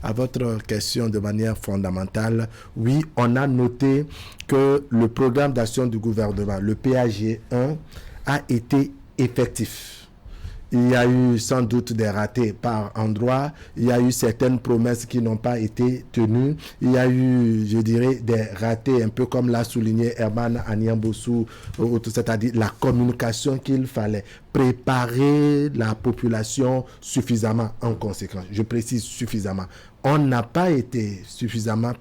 à votre question de manière fondamentale, oui, on a noté que le programme d'action du gouvernement, le PAG1, a été effectif. Il y a eu sans doute des ratés par endroits, il y a eu certaines promesses qui n'ont pas été tenues, il y a eu, je dirais, des ratés, un peu comme l'a souligné Herman Anyambossou, c'est-à-dire la communication qu'il fallait. Préparer la population suffisamment en conséquence. Je précise suffisamment. On n'a pas été suffisamment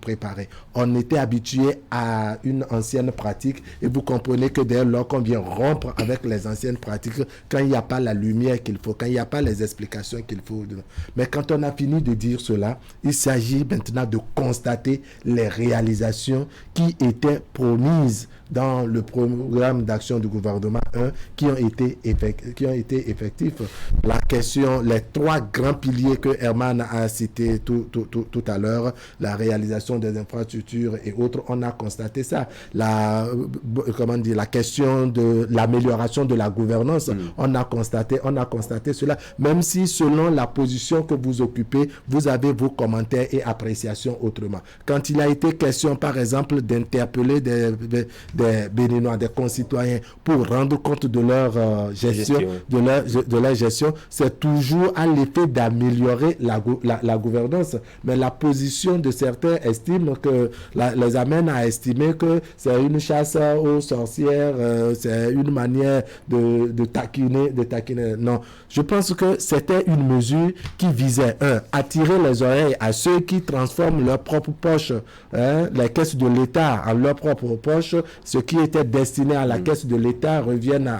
préparé. On était habitué à une ancienne pratique, et vous comprenez que dès lors qu'on vient rompre avec les anciennes pratiques, quand il n'y a pas la lumière qu'il faut, quand il n'y a pas les explications qu'il faut. Mais quand on a fini de dire cela, il s'agit maintenant de constater les réalisations qui étaient promises dans le programme d'action du gouvernement 1 qui ont été effectifs. La question, les 3 grands piliers que Herman a cités tout à l'heure, la réalisation des infrastructures et autres, on a constaté ça. La question de l'amélioration de la gouvernance, on a constaté cela. Même si selon la position que vous occupez, vous avez vos commentaires et appréciations autrement. Quand il a été question, par exemple, d'interpeller des Béninois, des concitoyens, pour rendre compte de leur gestion, de leur gestion, c'est toujours à l'effet d'améliorer la gouvernance. Mais la position de certains estime que les amène à estimer que c'est une chasse aux sorcières, c'est une manière de taquiner. Non, je pense que c'était une mesure qui visait, attirer les oreilles à ceux qui transforment leur propre poche, les caisses de l'État en leur propre poche. Ce qui était destiné à la caisse de l'État reviennent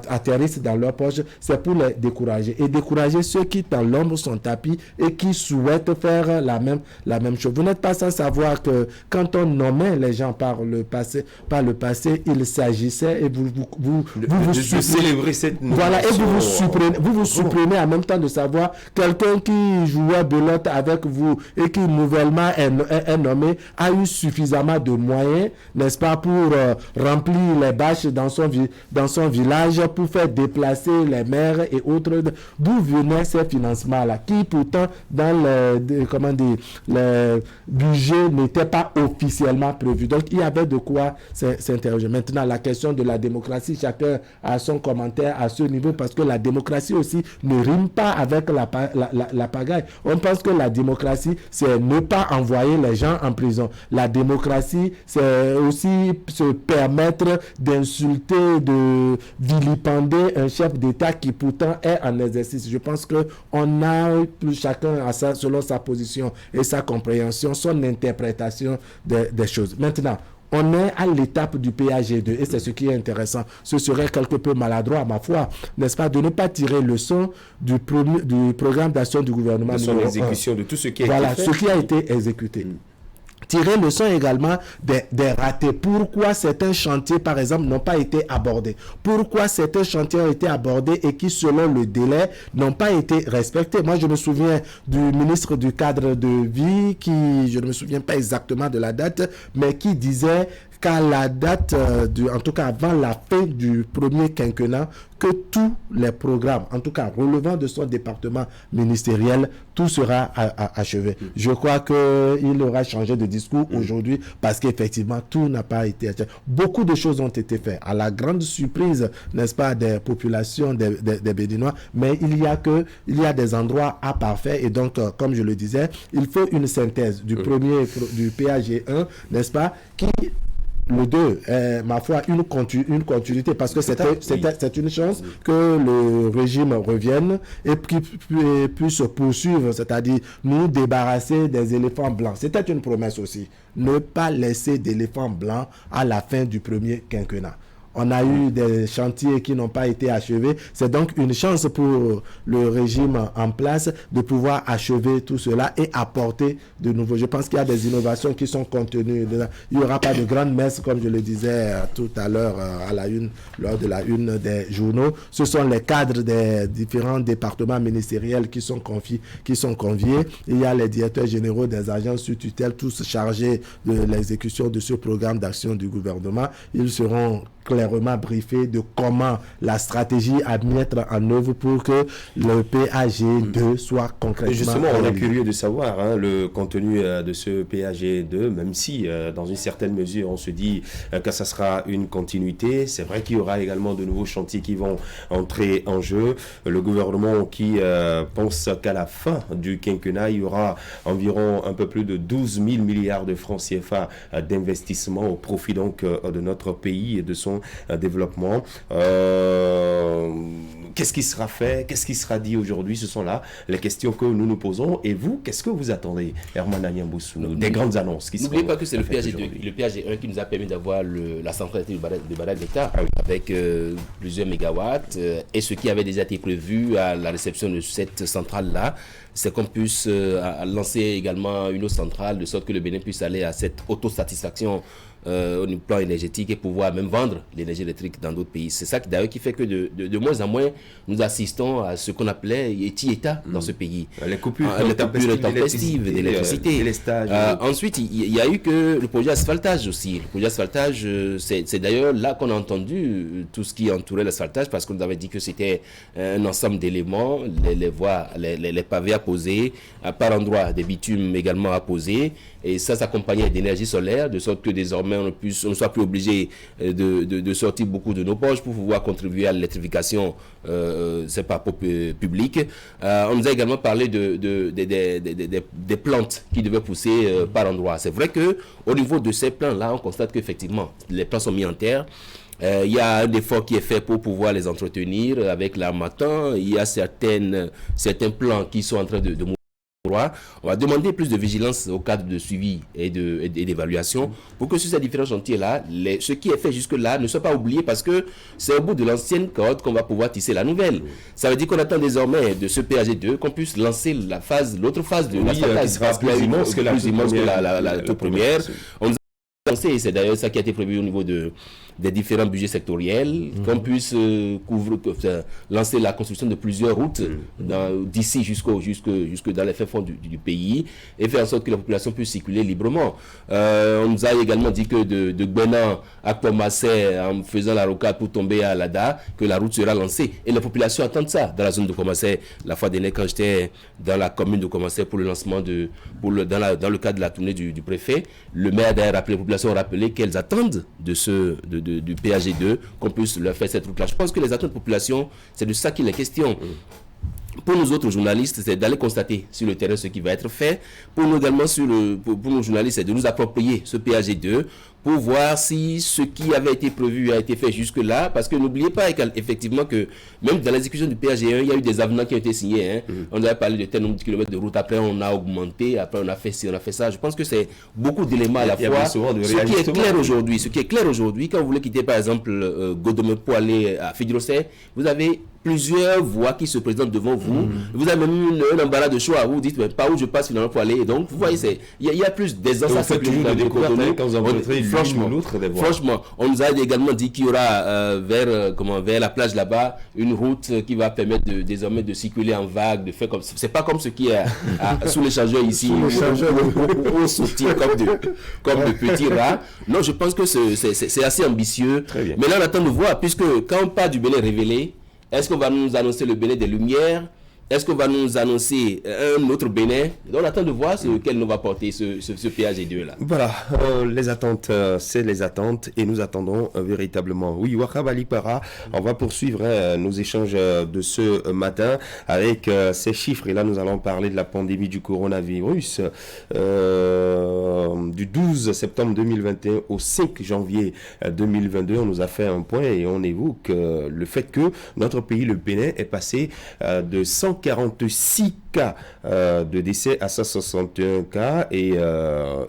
atterrissent dans leur poche. C'est pour les décourager. Et décourager ceux qui, dans l'ombre, sont tapis et qui souhaitent faire la même chose. Vous n'êtes pas sans savoir que quand on nommait les gens par le passé, il s'agissait, et vous célébrer cette nomination. Voilà, et vous vous supprenez en même temps de savoir quelqu'un qui jouait belote avec vous et qui nouvellement est nommé a eu suffisamment de moyens, n'est-ce pas, pour remplir les bâches dans son village, pour faire déplacer les maires et autres. D'où venaient ces financements-là, qui pourtant dans le budget n'étaient pas officiellement prévus. Donc il y avait de quoi s'interroger. Maintenant, la question de la démocratie, chacun a son commentaire à ce niveau, parce que la démocratie aussi ne rime pas avec la pagaille. On pense que la démocratie, c'est ne pas envoyer les gens en prison. La démocratie, c'est aussi se permettre d'insulter, de vilipender un chef d'État qui pourtant est en exercice. Je pense que on a chacun à ça, selon sa position et sa compréhension, son interprétation des choses. Maintenant, on est à l'étape du PAG2 et c'est ce qui est intéressant. Ce serait quelque peu maladroit, à ma foi, n'est-ce pas, de ne pas tirer leçon du programme d'action du gouvernement. De son exécution, de tout ce qui a été fait. Voilà, ce qui a été exécuté. Tirer leçon également des ratés. Pourquoi certains chantiers, par exemple, n'ont pas été abordés? Pourquoi certains chantiers ont été abordés et qui, selon le délai, n'ont pas été respectés? Moi, je me souviens du ministre du cadre de vie qui, je ne me souviens pas exactement de la date, mais qui disait qu'à la date, en tout cas avant la fin du premier quinquennat, que tous les programmes, en tout cas relevant de son département ministériel, tout sera achevé. Je crois qu'il aura changé de discours aujourd'hui, parce qu'effectivement, tout n'a pas été achevé. Beaucoup de choses ont été faites, à la grande surprise, n'est-ce pas, des populations des Béninois, mais il y a des endroits à parfaire, et donc, comme je le disais, il faut une synthèse du PAG1, n'est-ce pas, qui le 2 est, ma foi, une continuité, parce que c'est une chance que le régime revienne et puisse poursuivre, c'est-à-dire nous débarrasser des éléphants blancs. C'était une promesse aussi, ne pas laisser d'éléphants blancs à la fin du premier quinquennat. On a eu des chantiers qui n'ont pas été achevés. C'est donc une chance pour le régime en place de pouvoir achever tout cela et apporter de nouveau. Je pense qu'il y a des innovations qui sont contenues dedans. Il n'y aura pas de grande messe, comme je le disais tout à l'heure à la une, lors de la une des journaux. Ce sont les cadres des différents départements ministériels qui sont conviés. Il y a les directeurs généraux des agences sous tutelle, tous chargés de l'exécution de ce programme d'action du gouvernement. Ils seront clairement briefé de comment la stratégie à mettre en œuvre pour que le PAG2 soit concrètement... Justement, on est curieux de savoir le contenu de ce PAG2, même si dans une certaine mesure on se dit que ça sera une continuité. C'est vrai qu'il y aura également de nouveaux chantiers qui vont entrer en jeu. Le gouvernement qui pense qu'à la fin du quinquennat, il y aura environ un peu plus de 12 000 milliards de francs CFA d'investissement au profit donc de notre pays et de son développement. Qu'est-ce qui sera fait? Qu'est-ce qui sera dit aujourd'hui? Ce sont là les questions que nous nous posons. Et vous, qu'est-ce que vous attendez, Herman Agnamboussou, des grandes annonces qui N'oubliez pas que c'est le PAG2, le PAG1 qui nous a permis d'avoir la centralité de Badal d'État avec plusieurs mégawatts. Et ce qui avait déjà été prévu à la réception de cette centrale-là, c'est qu'on puisse lancer également une autre centrale de sorte que le Bénin puisse aller à cette autosatisfaction au plan énergétique et pouvoir même vendre l'énergie électrique dans d'autres pays. C'est ça d'ailleurs qui fait que de moins en moins nous assistons à ce qu'on appelait état dans ce pays. Les coupures tempestives d'électricité. Ensuite, il y a eu que le projet asphaltage aussi. Le projet asphaltage, c'est d'ailleurs là qu'on a entendu tout ce qui entourait l'asphaltage, parce qu'on nous avait dit que c'était un ensemble d'éléments, les voies, les pavés à poser, par endroits des bitumes également à poser, et ça s'accompagnait d'énergie solaire, de sorte que désormais on ne soit plus obligé de sortir beaucoup de nos poches pour pouvoir contribuer à l'électrification c'est pas public. On nous a également parlé des plantes qui devaient pousser par endroits. C'est vrai que au niveau de ces plants-là, on constate qu'effectivement les plants sont mis en terre. Il y a un effort qui est fait pour pouvoir les entretenir avec l'armatan. Il y a certains plans qui sont en train de mourir. On va demander plus de vigilance au cadre de suivi et d'évaluation pour que sur ces différents chantiers-là, ce qui est fait jusque-là ne soit pas oublié, parce que c'est au bout de l'ancienne corde qu'on va pouvoir tisser la nouvelle. Ça veut dire qu'on attend désormais de ce PAG2 qu'on puisse lancer l'autre phase de la stratégie qui sera plus immense que la toute première. On nous a lancé, et c'est d'ailleurs ça qui a été prévu au niveau des différents budgets sectoriels, qu'on puisse lancer la construction de plusieurs routes d'ici jusque dans les fins fonds du pays, et faire en sorte que la population puisse circuler librement. On nous a également dit que de Gbenan à Komassé, en faisant la rocade pour tomber à Lada, que la route sera lancée. Et la population attend ça dans la zone de Komassé. La fois dernière, quand j'étais dans la commune de Komassé pour le lancement dans le cadre de la tournée du préfet, le maire d'ailleurs rappelé, la population a rappelé qu'elles attendent du PAG2, qu'on puisse leur faire cette route-là. Je pense que les attentes de population, c'est de ça qu'il est question. Pour nous autres journalistes, c'est d'aller constater sur le terrain ce qui va être fait. Pour nous également, pour nos journalistes, c'est de nous approprier ce PAG2 pour voir si ce qui avait été prévu a été fait jusque-là. Parce que n'oubliez pas effectivement que même dans l'exécution du PAG1, il y a eu des avenants qui ont été signés. On avait parlé de tel nombre de kilomètres de route, après on a augmenté, après on a fait ci, on a fait ça. Je pense que c'est beaucoup d'éléments à la fois. Ce qui est clair aujourd'hui, quand vous voulez quitter par exemple Godomé pour aller à Fidrosé, vous avez plusieurs voies qui se présentent devant vous. Vous avez même un embarras de choix. Vous vous dites, mais par où je passe finalement pour aller. Et donc, vous voyez, il y a plus d'aisance à simplifier. Franchement, on nous a également dit qu'il y aura vers la plage là-bas une route qui va permettre désormais de circuler en vague, de faire comme c'est pas comme ce qui est sous l'échangeur ici, où sauter comme de petits rats. Non, je pense que c'est assez ambitieux. Mais là, on attend de voir, puisque quand on parle du Bénin révélé, est-ce qu'on va nous annoncer le Bénin des Lumières est-ce qu'on va nous annoncer un autre Bénin? On attend de voir sur lequel nous va porter ce PAG2 là. Voilà, les attentes, c'est les attentes et nous attendons véritablement. Oui, Wakab Ali Para, on va poursuivre nos échanges de ce matin avec ces chiffres. Et là, nous allons parler de la pandémie du coronavirus du 12 septembre 2021 au 5 janvier 2022. On nous a fait un point et on évoque le fait que notre pays, le Bénin, est passé de 146 cas de décès à 161 cas et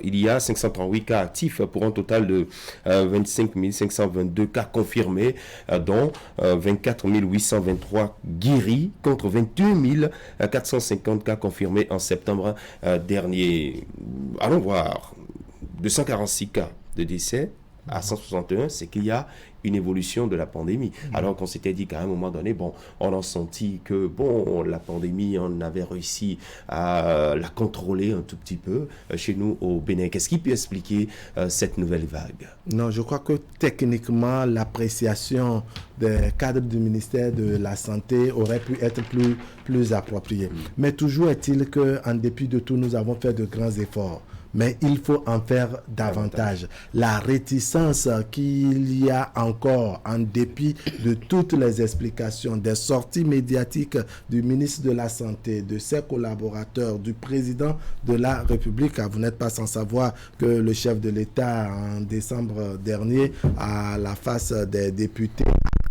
il y a 538 cas actifs pour un total de 25 522 cas confirmés, dont 24 823 guéris contre 22 450 cas confirmés en septembre dernier. Allons voir, 246 cas de décès à 161, c'est qu'il y a une évolution de la pandémie. Alors qu'on s'était dit qu'à un moment donné, bon, on a senti que, bon, la pandémie, on avait réussi à la contrôler un tout petit peu chez nous au Bénin. Qu'est-ce qui peut expliquer cette nouvelle vague? Non, je crois que techniquement, l'appréciation des cadres du ministère de la Santé aurait pu être plus appropriée. Mais toujours est-il qu'en dépit de tout, nous avons fait de grands efforts. Mais il faut en faire davantage. La réticence qu'il y a encore, en dépit de toutes les explications, des sorties médiatiques du ministre de la Santé, de ses collaborateurs, du président de la République. Vous n'êtes pas sans savoir que le chef de l'État, en décembre dernier, à la face des députés,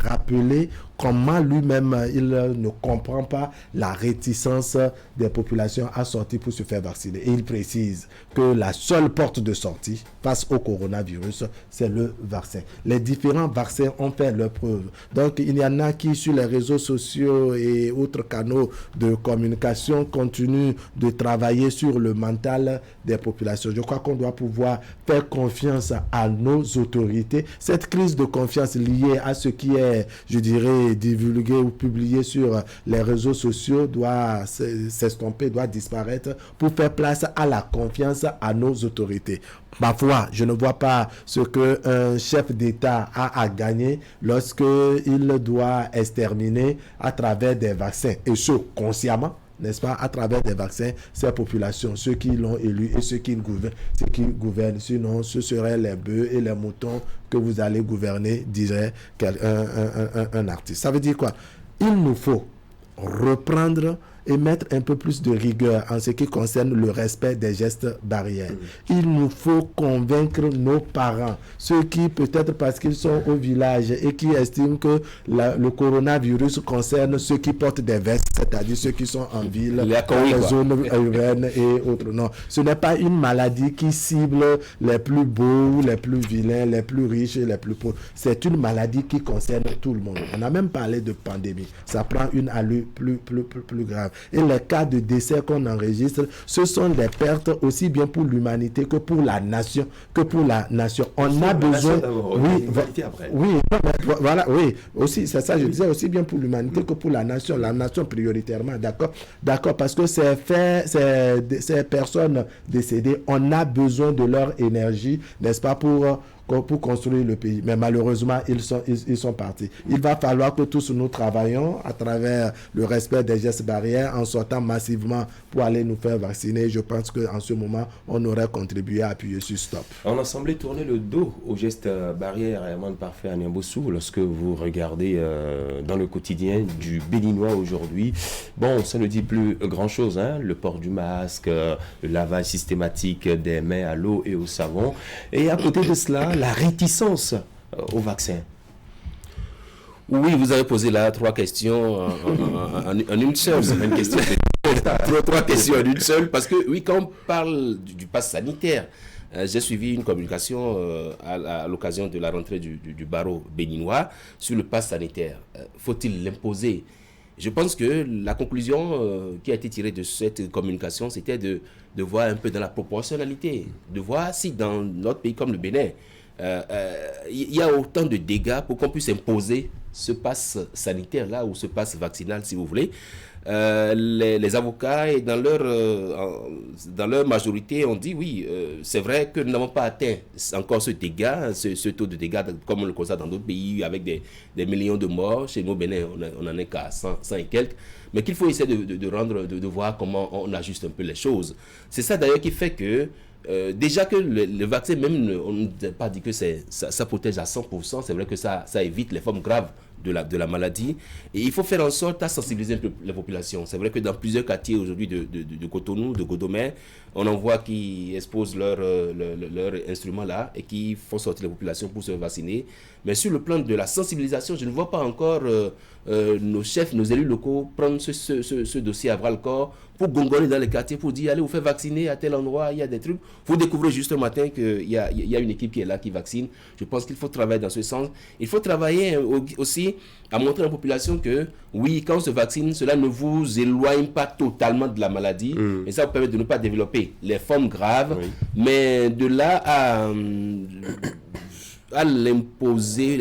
a rappelé comment lui-même, il ne comprend pas la réticence des populations à sortir pour se faire vacciner. Et il précise que la seule porte de sortie face au coronavirus, c'est le vaccin. Les différents vaccins ont fait leur preuve. Donc, il y en a qui, sur les réseaux sociaux et autres canaux de communication, continuent de travailler sur le mental des populations. Je crois qu'on doit pouvoir faire confiance à nos autorités. Cette crise de confiance liée à ce qui est, je dirais, divulgué ou publié sur les réseaux sociaux doit s'estomper, doit disparaître pour faire place à la confiance à nos autorités. Ma foi, je ne vois pas ce qu'un chef d'État a à gagner lorsqu'il doit exterminer à travers des vaccins, et ce, consciemment, n'est-ce pas, à travers des vaccins, ces populations, ceux qui l'ont élu et ceux qui gouvernent. Sinon, ce seraient les bœufs et les moutons que vous allez gouverner, dirait un artiste. Ça veut dire quoi? Il nous faut reprendre et mettre un peu plus de rigueur en ce qui concerne le respect des gestes barrières. Il nous faut convaincre nos parents, ceux qui, peut-être parce qu'ils sont au village et qui estiment que le coronavirus concerne ceux qui portent des vestes, c'est-à-dire ceux qui sont en ville, dans les zones urbaines et autres. Non, ce n'est pas une maladie qui cible les plus beaux, les plus vilains, les plus riches et les plus pauvres. C'est une maladie qui concerne tout le monde. On a même parlé de pandémie. Ça prend une allure plus grave. Et les cas de décès qu'on enregistre, ce sont des pertes aussi bien pour l'humanité que pour la nation. On a besoin... Oui, aussi, c'est ça, je disais, aussi bien pour l'humanité que pour la nation prioritairement, d'accord, parce que ces personnes décédées, on a besoin de leur énergie, n'est-ce pas, pour construire le pays. Mais malheureusement, ils sont partis. Il va falloir que tous nous travaillons à travers le respect des gestes barrières en sortant massivement pour aller nous faire vacciner. Je pense qu'en ce moment, on aurait contribué à appuyer sur stop. On a semblé tourner le dos aux gestes barrières et amende parfait à Niambossou lorsque vous regardez dans le quotidien du Béninois aujourd'hui. Bon, ça ne dit plus grand-chose, hein? Le port du masque, le lavage systématique des mains à l'eau et au savon. Et à côté de cela, la réticence au vaccin. Oui, vous avez posé là 3 questions en une seule. C'est une question. 3 questions en une seule. Parce que, oui, quand on parle du pass sanitaire, j'ai suivi une communication à l'occasion de la rentrée du barreau béninois sur le pass sanitaire. Faut-il l'imposer? Je pense que la conclusion qui a été tirée de cette communication, c'était de voir un peu dans la proportionnalité, de voir si dans notre pays comme le Bénin, il y a autant de dégâts pour qu'on puisse imposer ce pass sanitaire-là ou ce pass vaccinal, si vous voulez. les avocats et dans leur majorité ont dit oui, c'est vrai que nous n'avons pas atteint encore ce dégât, ce taux de dégâts comme on le constate dans d'autres pays avec des millions de morts. Chez nous, au Bénin, on n'en est qu'à 100 et quelques. Mais qu'il faut essayer de voir comment on ajuste un peu les choses. C'est ça d'ailleurs qui fait que déjà que le vaccin, même on ne n'a pas dit que ça protège à 100%, c'est vrai que ça évite les formes graves de la maladie. Et il faut faire en sorte à sensibiliser un peu les populations. C'est vrai que dans plusieurs quartiers aujourd'hui de Cotonou, de Godomè, on en voit qui exposent leur instrument là et qui font sortir les populations pour se vacciner. Mais sur le plan de la sensibilisation, je ne vois pas encore nos chefs, nos élus locaux prendre ce dossier à bras-le-corps pour gongonner dans les quartiers, pour dire allez vous faire vacciner à tel endroit, il y a des trucs. Vous découvrez juste un matin qu'il y a une équipe qui est là, qui vaccine. Je pense qu'il faut travailler dans ce sens. Il faut travailler aussi à montrer à la population que oui, quand on se vaccine, cela ne vous éloigne pas totalement de la maladie. Et ça vous permet de ne pas développer les formes graves. Mais de là à l'imposer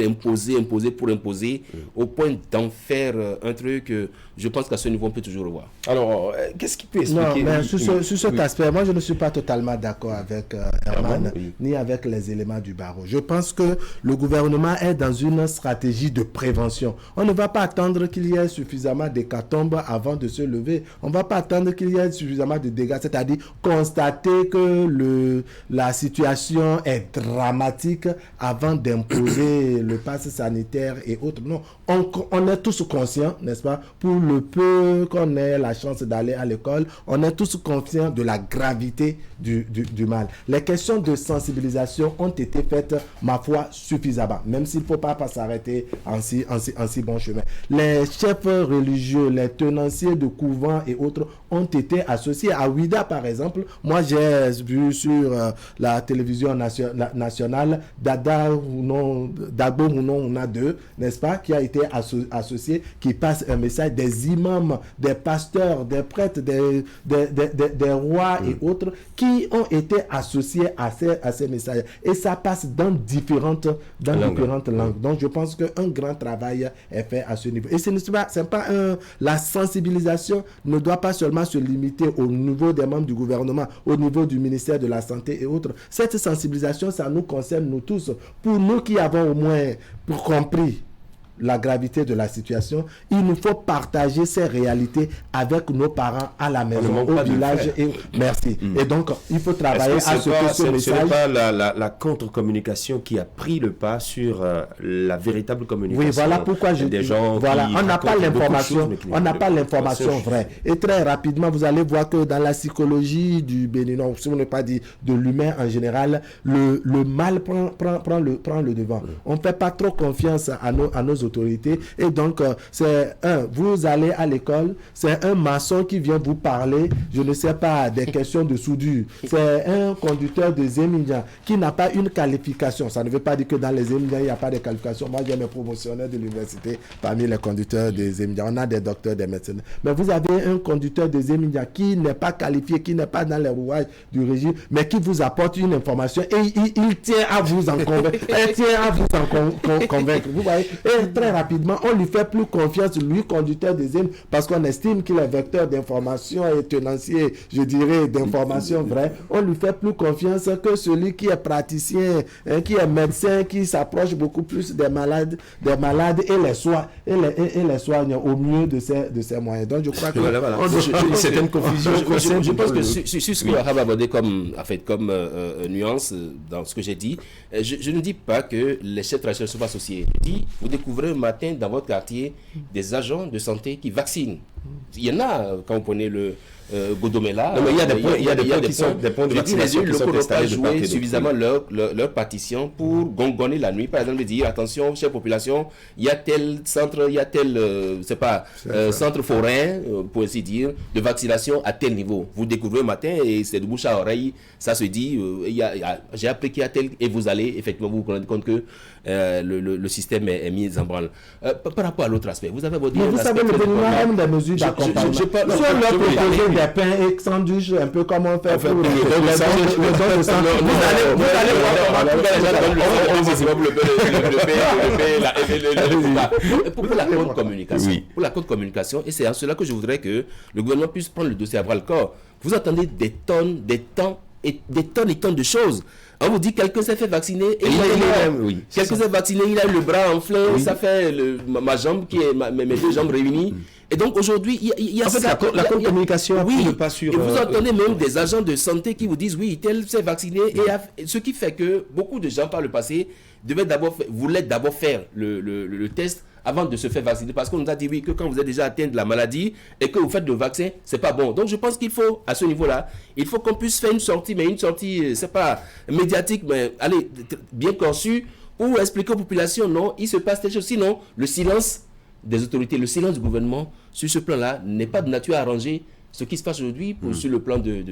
au point d'en faire un truc, je pense qu'à ce niveau on peut toujours le voir. Alors, qu'est-ce qui peut expliquer? Non, mais sur cet aspect, moi je ne suis pas totalement d'accord avec Herman, ni avec les éléments du barreau. Je pense que le gouvernement est dans une stratégie de prévention. On ne va pas attendre qu'il y ait suffisamment d'hécatombes avant de se lever. On ne va pas attendre qu'il y ait suffisamment de dégâts, c'est-à-dire constater que la situation est dramatique avant d'imposer le pass sanitaire et autres. Non, on est tous conscients, n'est-ce pas, pour le peu qu'on ait la chance d'aller à l'école, on est tous conscients de la gravité du mal. Les questions de sensibilisation ont été faites, ma foi, suffisamment, même s'il ne faut pas s'arrêter en si bon chemin. Les chefs religieux, les tenanciers de couvents et autres ont été associés. À Ouida, par exemple, moi j'ai vu sur la télévision nationale Dagbo Mounon, on a deux, n'est-ce pas, qui a été associé, qui passe un message, des imams, des pasteurs, des prêtres, des rois et autres, qui ont été associés à ces messages. Et ça passe dans différentes langues. Donc je pense qu'un grand travail est fait à ce niveau. Et la sensibilisation ne doit pas seulement se limiter au niveau des membres du gouvernement, au niveau du ministère de la Santé et autres. Cette sensibilisation, ça nous concerne nous tous. Pour nous qui avons au moins compris la gravité de la situation, il nous faut partager ces réalités avec nos parents à la maison, au village. Merci. Et donc, il faut travailler à ce que ce message... Ce n'est pas la contre-communication qui a pris le pas sur la véritable communication. Oui, voilà pourquoi des gens on n'a pas l'information, vraie. Et très rapidement, vous allez voir que dans la psychologie du Béninois, si on n'est pas dit de l'humain en général, le mal prend le devant. On ne fait pas trop confiance à nos autorités, et donc vous allez à l'école, c'est un maçon qui vient vous parler, je ne sais pas, des questions de soudure, c'est un conducteur de Zemindia qui n'a pas une qualification. Ça ne veut pas dire que dans les Zemindia il n'y a pas de qualification. Moi j'ai mes promotionnaires de l'université parmi les conducteurs de Zemindia, on a des docteurs, des médecins, mais vous avez un conducteur de Zemindia qui n'est pas qualifié, qui n'est pas dans les rouages du régime, mais qui vous apporte une information et il tient à vous en convaincre, vous voyez. Et très rapidement, on lui fait plus confiance, lui, conducteur des îles, parce qu'on estime qu'il est vecteur d'information et tenancier, je dirais, d'informations vraies. On lui fait plus confiance que celui qui est praticien, qui est médecin, qui s'approche beaucoup plus des malades et les soigne au mieux de ses moyens. Donc, je crois que c'est une confusion. Je pense que sur ce que Wahab a abordé comme nuance dans ce que j'ai dit, je ne dis pas que les chefs traditionnels ne sont pas associés. Je dis, vous découvrez un matin dans votre quartier des agents de santé qui vaccinent. Il y en a, quand vous prenez le Godomela. Il y a des points de vaccination qui sont installés. Ils n'ont pas joué suffisamment leur partition pour gongonner la nuit. Par exemple, dire attention, chère population, il y a tel centre, centre forain, pour ainsi dire, de vaccination à tel niveau. Vous découvrez le matin et c'est de bouche à oreille, ça se dit, j'ai appris qu'il y a tel, et vous allez effectivement vous rendre compte que le système est mis en branle. Par rapport à l'autre aspect, vous avez votre... Mais vous savez, le Béninois aime des mesures d'accompagnement. Si on leur propose des pains et sandwichs, un peu comme on fait pour le don de sang, vous allez voir pour la communication. Pour la communication, et c'est en cela que je voudrais que le gouvernement puisse prendre le dossier à bras le corps. Vous entendez des tonnes et tonnes de choses. On vous dit quelqu'un s'est fait vacciner et quelqu'un s'est vacciné, il a le bras enflé, ça fait ma jambe mes deux jambes réunies. Et donc aujourd'hui, il y a la communication. Oui, pas sûr, et vous entendez même des agents de santé qui vous disent oui, tel s'est vacciné. Et ce qui fait que beaucoup de gens par le passé voulaient d'abord faire le test avant de se faire vacciner, parce qu'on nous a dit oui, que quand vous êtes déjà atteint de la maladie et que vous faites le vaccin, c'est pas bon. Donc je pense qu'il faut, à ce niveau-là, il faut qu'on puisse faire une sortie, mais une sortie, c'est pas médiatique, mais allez, bien conçue, ou expliquer aux populations, non, il se passe quelque chose. Sinon, le silence des autorités, le silence du gouvernement sur ce plan-là n'est pas de nature à arranger ce qui se passe aujourd'hui sur le plan de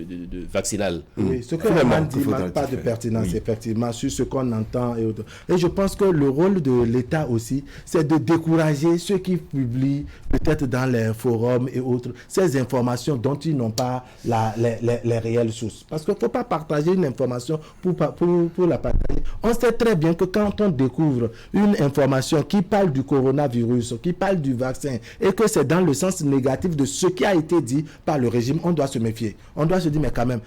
vaccinal. Oui, ce que Herman dit manque pas de pertinence, effectivement, sur ce qu'on entend et autres. Et je pense que le rôle de l'État aussi, c'est de décourager ceux qui publient, peut-être dans les forums et autres, ces informations dont ils n'ont pas les réelles sources. Parce qu'il ne faut pas partager une information pour la partager. On sait très bien que quand on découvre une information qui parle du coronavirus, qui parle du vaccin, et que c'est dans le sens négatif de ce qui a été dit par le régime, on doit se méfier. On doit se dire, mais quand même,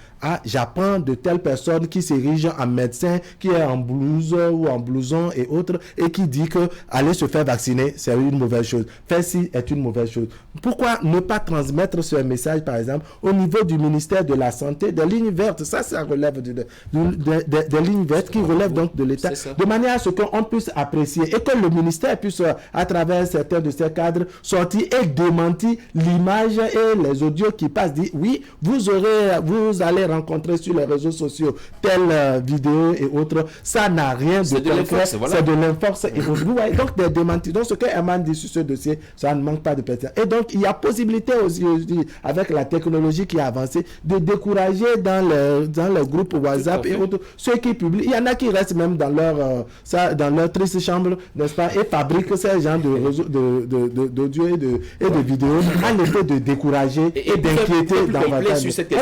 j'apprends de telle personne qui s'érige en médecin, qui est en blouse ou en blouson et autres, et qui dit que aller se faire vacciner, c'est une mauvaise chose. Faire ci est une mauvaise chose. Pourquoi ne pas transmettre ce message, par exemple, au niveau du ministère de la Santé, des lignes vertes? Ça relève des lignes vertes qui relèvent donc de l'État, de manière à ce qu'on puisse apprécier et que le ministère puisse, à travers certains de ses cadres, sortir et démentir l'image et les audios qui passent, dit oui, vous allez rencontrer sur les réseaux sociaux telle vidéo et autres, ça n'a rien de concret, c'est de l'inforce et autres. Vous voyez, donc des démentis. Donc ce que Herman dit sur ce dossier, ça ne manque pas de pertinence. Et donc il y a possibilité aussi, avec la technologie qui a avancé, de décourager dans les groupes WhatsApp et autres, ceux qui publient. Il y en a qui restent même dans leur triste chambre, n'est-ce pas, et fabriquent ces genres d'audio et de vidéos à l'effet de décourager et d'inquiéter dans la on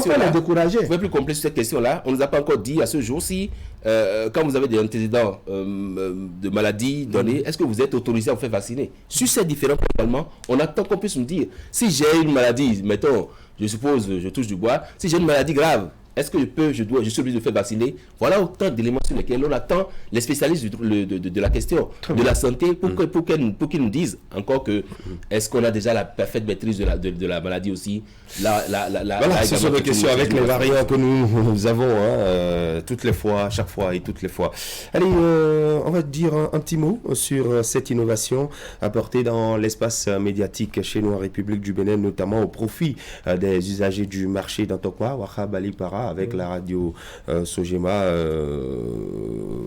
peut les décourager. Vous pouvez plus complet sur cette question-là. On ne nous a pas encore dit à ce jour-ci, quand vous avez des antécédents de maladies données, est-ce que vous êtes autorisé à vous faire vacciner? Sur ces différents également, on attend qu'on puisse nous dire, si j'ai une maladie, mettons, je suppose, je touche du bois, si j'ai une maladie grave, est-ce que je suis obligé de faire vacciner? Voilà autant d'éléments sur lesquels on attend les spécialistes de la question, de la santé, pour qu'ils nous disent encore que est-ce qu'on a déjà la parfaite maîtrise de la maladie aussi. Voilà, ce sont des questions avec les variants que nous avons toutes les fois, chaque fois et toutes les fois. Allez, on va dire un petit mot sur cette innovation apportée dans l'espace médiatique chez nous en République du Bénin, notamment au profit des usagers du marché d'Antokwa, Wahab Ali Para, avec la radio Sojema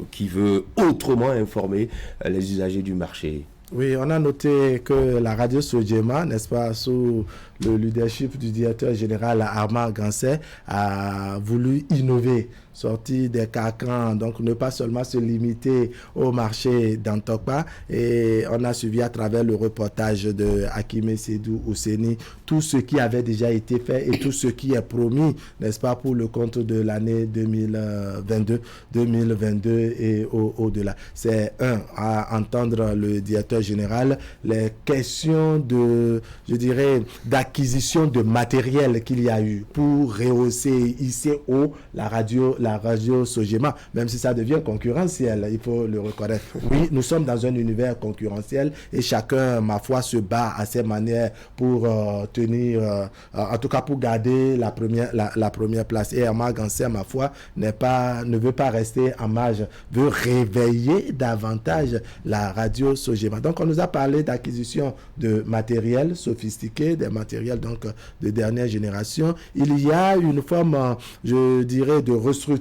qui veut autrement informer les usagers du marché. Oui, on a noté que la radio Sojema, n'est-ce pas, sous le leadership du directeur général Armand Gansé, a voulu innover, sortir des carcans, donc ne pas seulement se limiter au marché d'Antokpa. Et on a suivi à travers le reportage de Hakime Sédou Ouseni tout ce qui avait déjà été fait et tout ce qui est promis, n'est-ce pas, pour le compte de l'année 2022 et au-delà. C'est à entendre le directeur général, les questions d'acquisition de matériel qu'il y a eu pour rehausser, hisser haut la radio Sojema, même si ça devient concurrentiel, il faut le reconnaître. Oui, nous sommes dans un univers concurrentiel et chacun, ma foi, se bat à ses manières pour tenir, en tout cas pour garder la première place. Et Herman Gansé, ma foi, ne veut pas rester en marge, veut réveiller davantage la radio Sojema. Donc on nous a parlé d'acquisition de matériel sophistiqué, des matériels donc de dernière génération. Il y a une forme, je dirais, de restructuration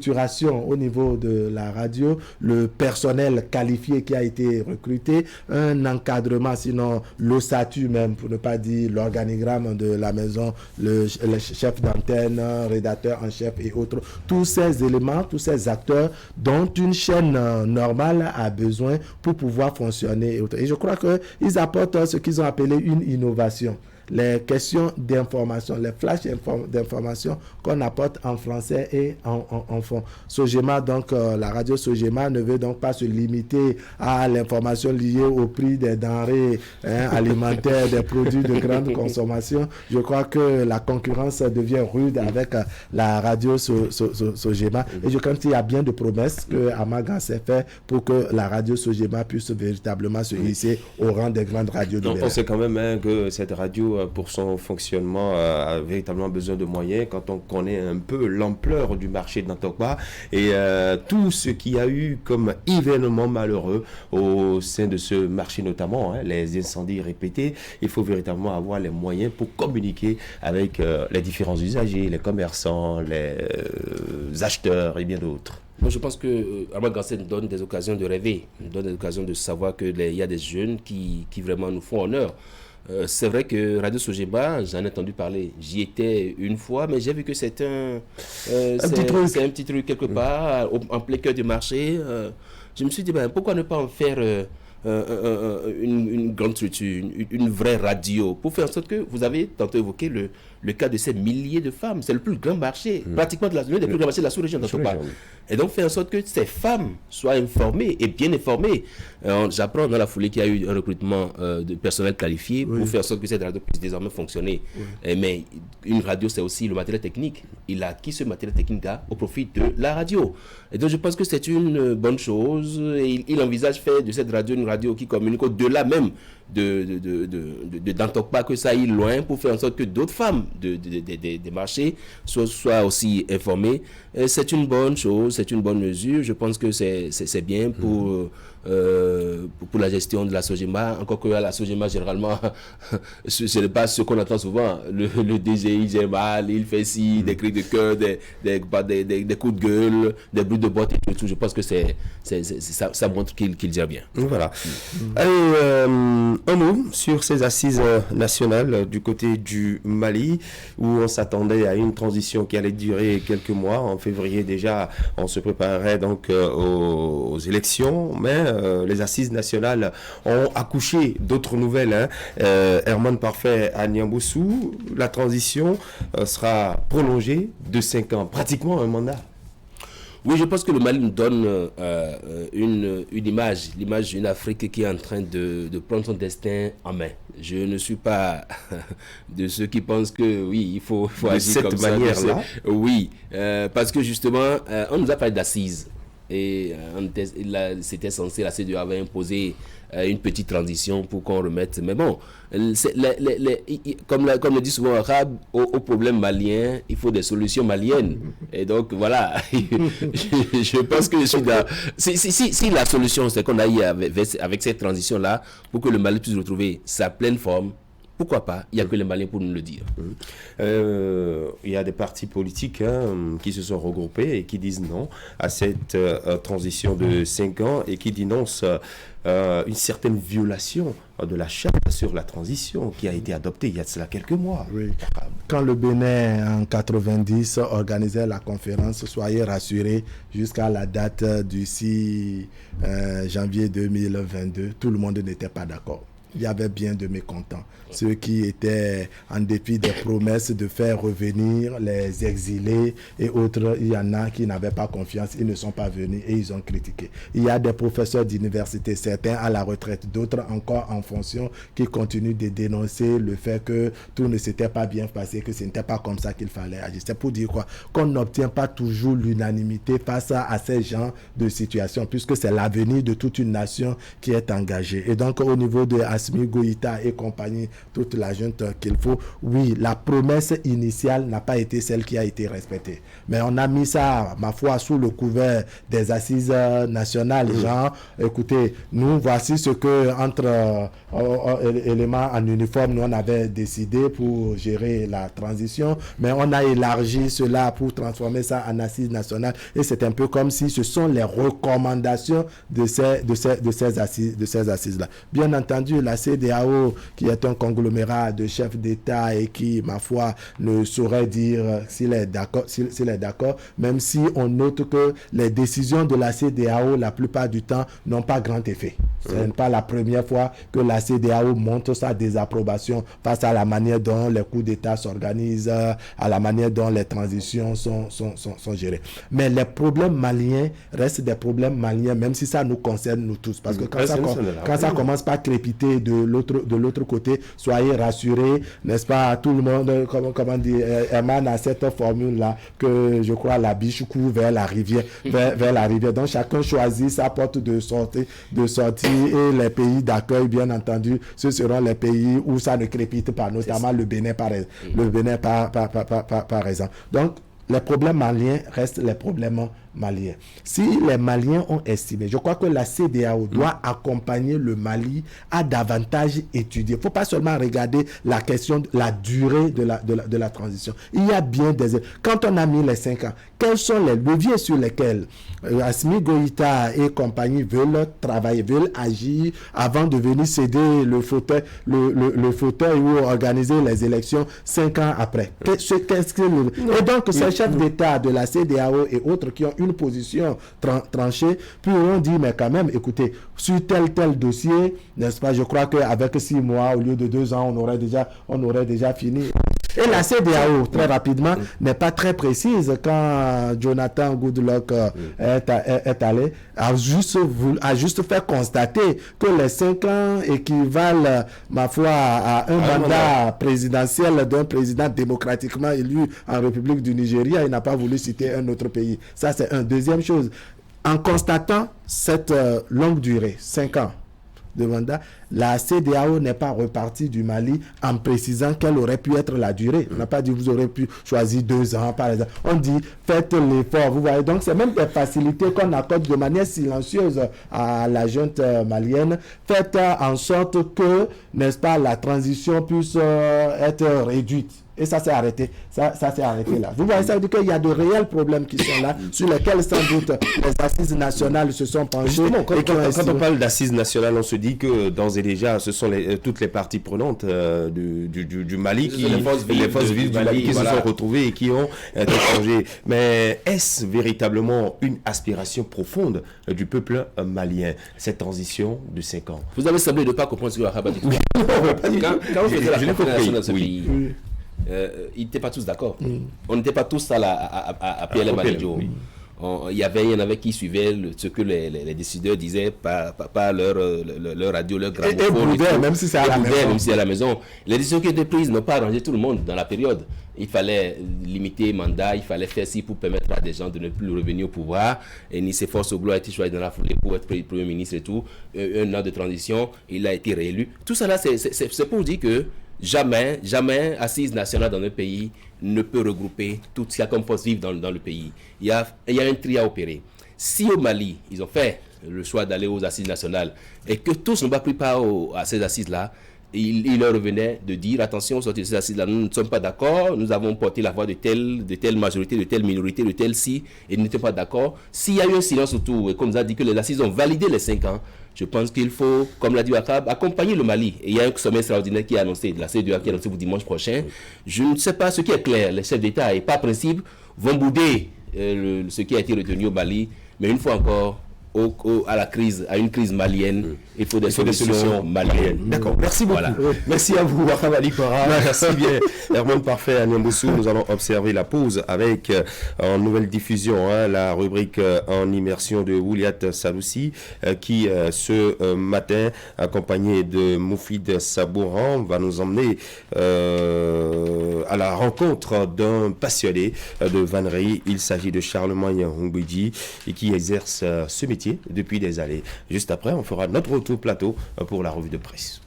au niveau de la radio, le personnel qualifié qui a été recruté, un encadrement, sinon l'ossature même, pour ne pas dire l'organigramme de la maison, le chef d'antenne, rédacteur en chef et autres. Tous ces éléments, tous ces acteurs dont une chaîne normale a besoin pour pouvoir fonctionner. Et je crois qu'ils apportent ce qu'ils ont appelé une innovation. les questions d'information, les flashs d'information qu'on apporte en français et en fond. Sogema, donc la radio Sogema ne veut donc pas se limiter à l'information liée au prix des denrées alimentaires, des produits de grande consommation. Je crois que la concurrence devient rude avec la radio Sogema. Et je crois qu'il y a bien de promesses que Amagan s'est fait pour que la radio Sogema puisse véritablement se hisser au rang des grandes radios de Bénin. On sait quand même que cette radio, pour son fonctionnement, a véritablement besoin de moyens quand on connaît un peu l'ampleur du marché d'Antokba et tout ce qu'il y a eu comme événement malheureux au sein de ce marché, notamment les incendies répétés. Il faut véritablement avoir les moyens pour communiquer avec les différents usagers, les commerçants, les acheteurs et bien d'autres. Moi, je pense que Amagan nous donne des occasions de rêver, nous donne des occasions de savoir qu'il y a des jeunes qui vraiment nous font honneur. C'est vrai que Radio Sogema, j'en ai entendu parler. J'y étais une fois, mais j'ai vu que c'est un petit truc quelque part, en plein cœur du marché. Je me suis dit, pourquoi ne pas en faire une grande structure, une vraie radio, pour faire en sorte que vous avez tantôt évoqué le cas de ces milliers de femmes. C'est le plus grand marché, pratiquement l'un des plus grands marchés de la sous-région d'Antokba. Et donc faire en sorte que ces femmes soient informées et bien informées. J'apprends dans la foulée qu'il y a eu un recrutement de personnel qualifié pour faire en sorte que cette radio puisse désormais fonctionner. Mais une radio, c'est aussi le matériel technique. Il a acquis ce matériel technique-là au profit de la radio. Et donc je pense que c'est une bonne chose. Et il envisage faire de cette radio une radio qui communique au-delà même d'Antokba, que ça aille loin, pour faire en sorte que d'autres femmes des marchés soient aussi informées. C'est une bonne chose, c'est une bonne mesure. Je pense que c'est bien pour la gestion de la Sogema. Encore que à la Sogema, généralement, ce n'est pas ce qu'on entend souvent. Le DG, il gère mal, il fait ci, des cris de cœur, des coups de gueule, des bruits de bottes et tout. Je pense que ça montre qu'il gère bien. Voilà. Allez, un mot sur ces assises nationales du côté du Mali, où on s'attendait à une transition qui allait durer quelques mois. En février déjà, on se préparait donc aux élections, mais les assises nationales ont accouché d'autres nouvelles. Herman Parfait à Niamboussou, la transition sera prolongée de 5 ans, pratiquement un mandat. Oui, je pense que le Mali nous donne une image, l'image d'une Afrique qui est en train de prendre son destin en main. Je ne suis pas de ceux qui pensent que oui, il faut agir comme ça. De cette manière-là. Oui, parce que justement, on nous a parlé d'assises. Et c'était censé, la CEDEAO avait imposé une petite transition pour qu'on remette. Mais bon, comme le dit souvent Arabe, au problème malien, il faut des solutions maliennes. Et donc voilà, je pense que je suis là. Si la solution, c'est qu'on aille avec cette transition-là, pour que le Mali puisse retrouver sa pleine forme, pourquoi pas? Il n'y a que les Maliens pour nous le dire. Il y a des partis politiques qui se sont regroupés et qui disent non à cette transition de 5 ans et qui dénoncent une certaine violation de la charte sur la transition qui a été adoptée il y a de cela quelques mois. Oui. Quand le Bénin en 90 organisait la conférence, soyez rassurés, jusqu'à la date du 6 janvier 2022, tout le monde n'était pas d'accord. Il y avait bien de mécontents. Ceux qui étaient en dépit des promesses de faire revenir les exilés et autres, il y en a qui n'avaient pas confiance, ils ne sont pas venus et ils ont critiqué. Il y a des professeurs d'université, certains à la retraite, d'autres encore en fonction, qui continuent de dénoncer le fait que tout ne s'était pas bien passé, que ce n'était pas comme ça qu'il fallait agir. C'est pour dire quoi? Qu'on n'obtient pas toujours l'unanimité face à ces genres de situations, puisque c'est l'avenir de toute une nation qui est engagée. Et donc au niveau de Assimi Goïta et compagnie, toute la junte qu'il faut, oui, la promesse initiale n'a pas été celle qui a été respectée. Mais on a mis ça, ma foi, sous le couvert des assises nationales. Genre, écoutez, nous, voici ce que, entre éléments en uniforme, nous, on avait décidé pour gérer la transition, mais on a élargi cela pour transformer ça en assises nationales. Et c'est un peu comme si ce sont les recommandations de ces assises-là. Bien entendu, la CEDEAO, qui est un conglomérat de chefs d'État et qui, ma foi, ne saurait dire s'il est d'accord, même si on note que les décisions de la CEDEAO, la plupart du temps, n'ont pas grand effet. Ce n'est pas la première fois que la CEDEAO montre sa désapprobation face à la manière dont les coups d'État s'organisent, à la manière dont les transitions sont gérées. Mais les problèmes maliens restent des problèmes maliens, même si ça nous concerne nous tous. Parce que quand ça commence par crépiter de l'autre côté, soyez rassurés, n'est-ce pas, tout le monde, comment dire, émane à cette formule-là que je crois la biche court vers la rivière, vers la rivière. Donc chacun choisit sa porte de sortie et les pays d'accueil, bien entendu, ce seront les pays où ça ne crépite pas, notamment le Bénin par exemple. Donc les problèmes maliens restent les problèmes maliens. Si les Maliens ont estimé, je crois que la CEDEAO doit accompagner le Mali à davantage étudier. Il ne faut pas seulement regarder la question de la durée de la transition. Il y a bien des... Quand on a mis les 5 ans, quels sont les leviers sur lesquels Assimi Goïta et compagnie veulent travailler, veulent agir avant de venir céder le fauteuil ou organiser les élections 5 ans après. Et donc, ces chefs d'État de la CEDEAO et autres qui ont une position tranchée, puis on dit, mais quand même, écoutez, sur tel dossier, n'est-ce pas, je crois qu'avec 6 mois, au lieu de 2 ans, on aurait déjà fini. Et la CEDEAO, très rapidement, n'est pas très précise quand Jonathan Goodluck est allé, a juste fait constater que les 5 ans équivalent, ma foi, à un mandat présidentiel d'un président démocratiquement élu en République du Nigeria. Il n'a pas voulu citer un autre pays. Ça, c'est une deuxième chose. En constatant cette longue durée, 5 ans, de mandat, la CEDEAO n'est pas repartie du Mali en précisant quelle aurait pu être la durée. On n'a pas dit vous aurez pu choisir 2 ans par exemple. On dit faites l'effort. Vous voyez, donc c'est même des facilités qu'on accorde de manière silencieuse à la junte malienne. Faites en sorte que, n'est-ce pas, la transition puisse être réduite. Et ça s'est arrêté. Ça s'est arrêté là. Vous voyez, ça veut dire qu'il y a de réels problèmes qui sont là, sur lesquels sans doute les assises nationales se sont penchées. Justement, quand on parle d'assises nationales, on se dit que d'ores et déjà, ce sont toutes les parties prenantes du Mali, les forces vives du Mali qui se sont retrouvées et qui ont changé. Mais est-ce véritablement une aspiration profonde du peuple malien, cette transition de 5 ans? Vous avez semblé ne pas comprendre ce que Rahab a dit. Quand vous faisiez la confédération dans ce pays, ils n'étaient pas tous d'accord. On n'était pas tous à Pierre Malédio. Il y en avait qui suivaient ce que les décideurs disaient par leur radio, leur gramophone. Même si c'est à la maison. Les décisions qui étaient prises n'ont pas arrangé tout le monde dans la période. Il fallait limiter les mandats, il fallait faire ci pour permettre à des gens de ne plus revenir au pouvoir. Et Nissé Force-Oglo a été choisi dans la foulée pour être Premier ministre et tout. 1 an de transition, il a été réélu. Tout ça là, c'est pour dire que jamais assise nationale dans un pays ne peut regrouper tout ce qu'il y a comme force vive dans le pays. Il y a un tri à opérer. Si au Mali, ils ont fait le choix d'aller aux assises nationales et que tous n'ont pas pris part à ces assises-là, il leur revenait de dire attention, sortez de ces assises-là, nous ne sommes pas d'accord, nous avons porté la voix de telle majorité, de telle minorité, de telle si, et nous n'étions pas d'accord. S'il y a eu un silence autour, et comme nous a dit que les assises ont validé les 5 ans, je pense qu'il faut, comme l'a dit Wakab, accompagner le Mali. Et il y a un sommet extraordinaire qui est annoncé, de la CEDEAO qui est annoncé pour dimanche prochain. Je ne sais pas ce qui est clair. Les chefs d'État et par principe vont bouder ce qui a été retenu au Mali. Mais une fois encore, à une crise malienne, il faut des solutions maliennes. D'accord, merci beaucoup. Voilà. Merci à vous, Wakab Ali Kora. Merci bien. Herman Parfait, à Niamboussou, nous allons observer la pause avec en nouvelle diffusion la rubrique en immersion de Ouliat Saloussi qui ce matin, accompagné de Moufid Sabouran, va nous emmener à la rencontre d'un passionné de vannerie. Il s'agit de Charlemagne Humbidji et qui exerce ce métier depuis des années. Juste après, on fera notre retour plateau pour la revue de presse.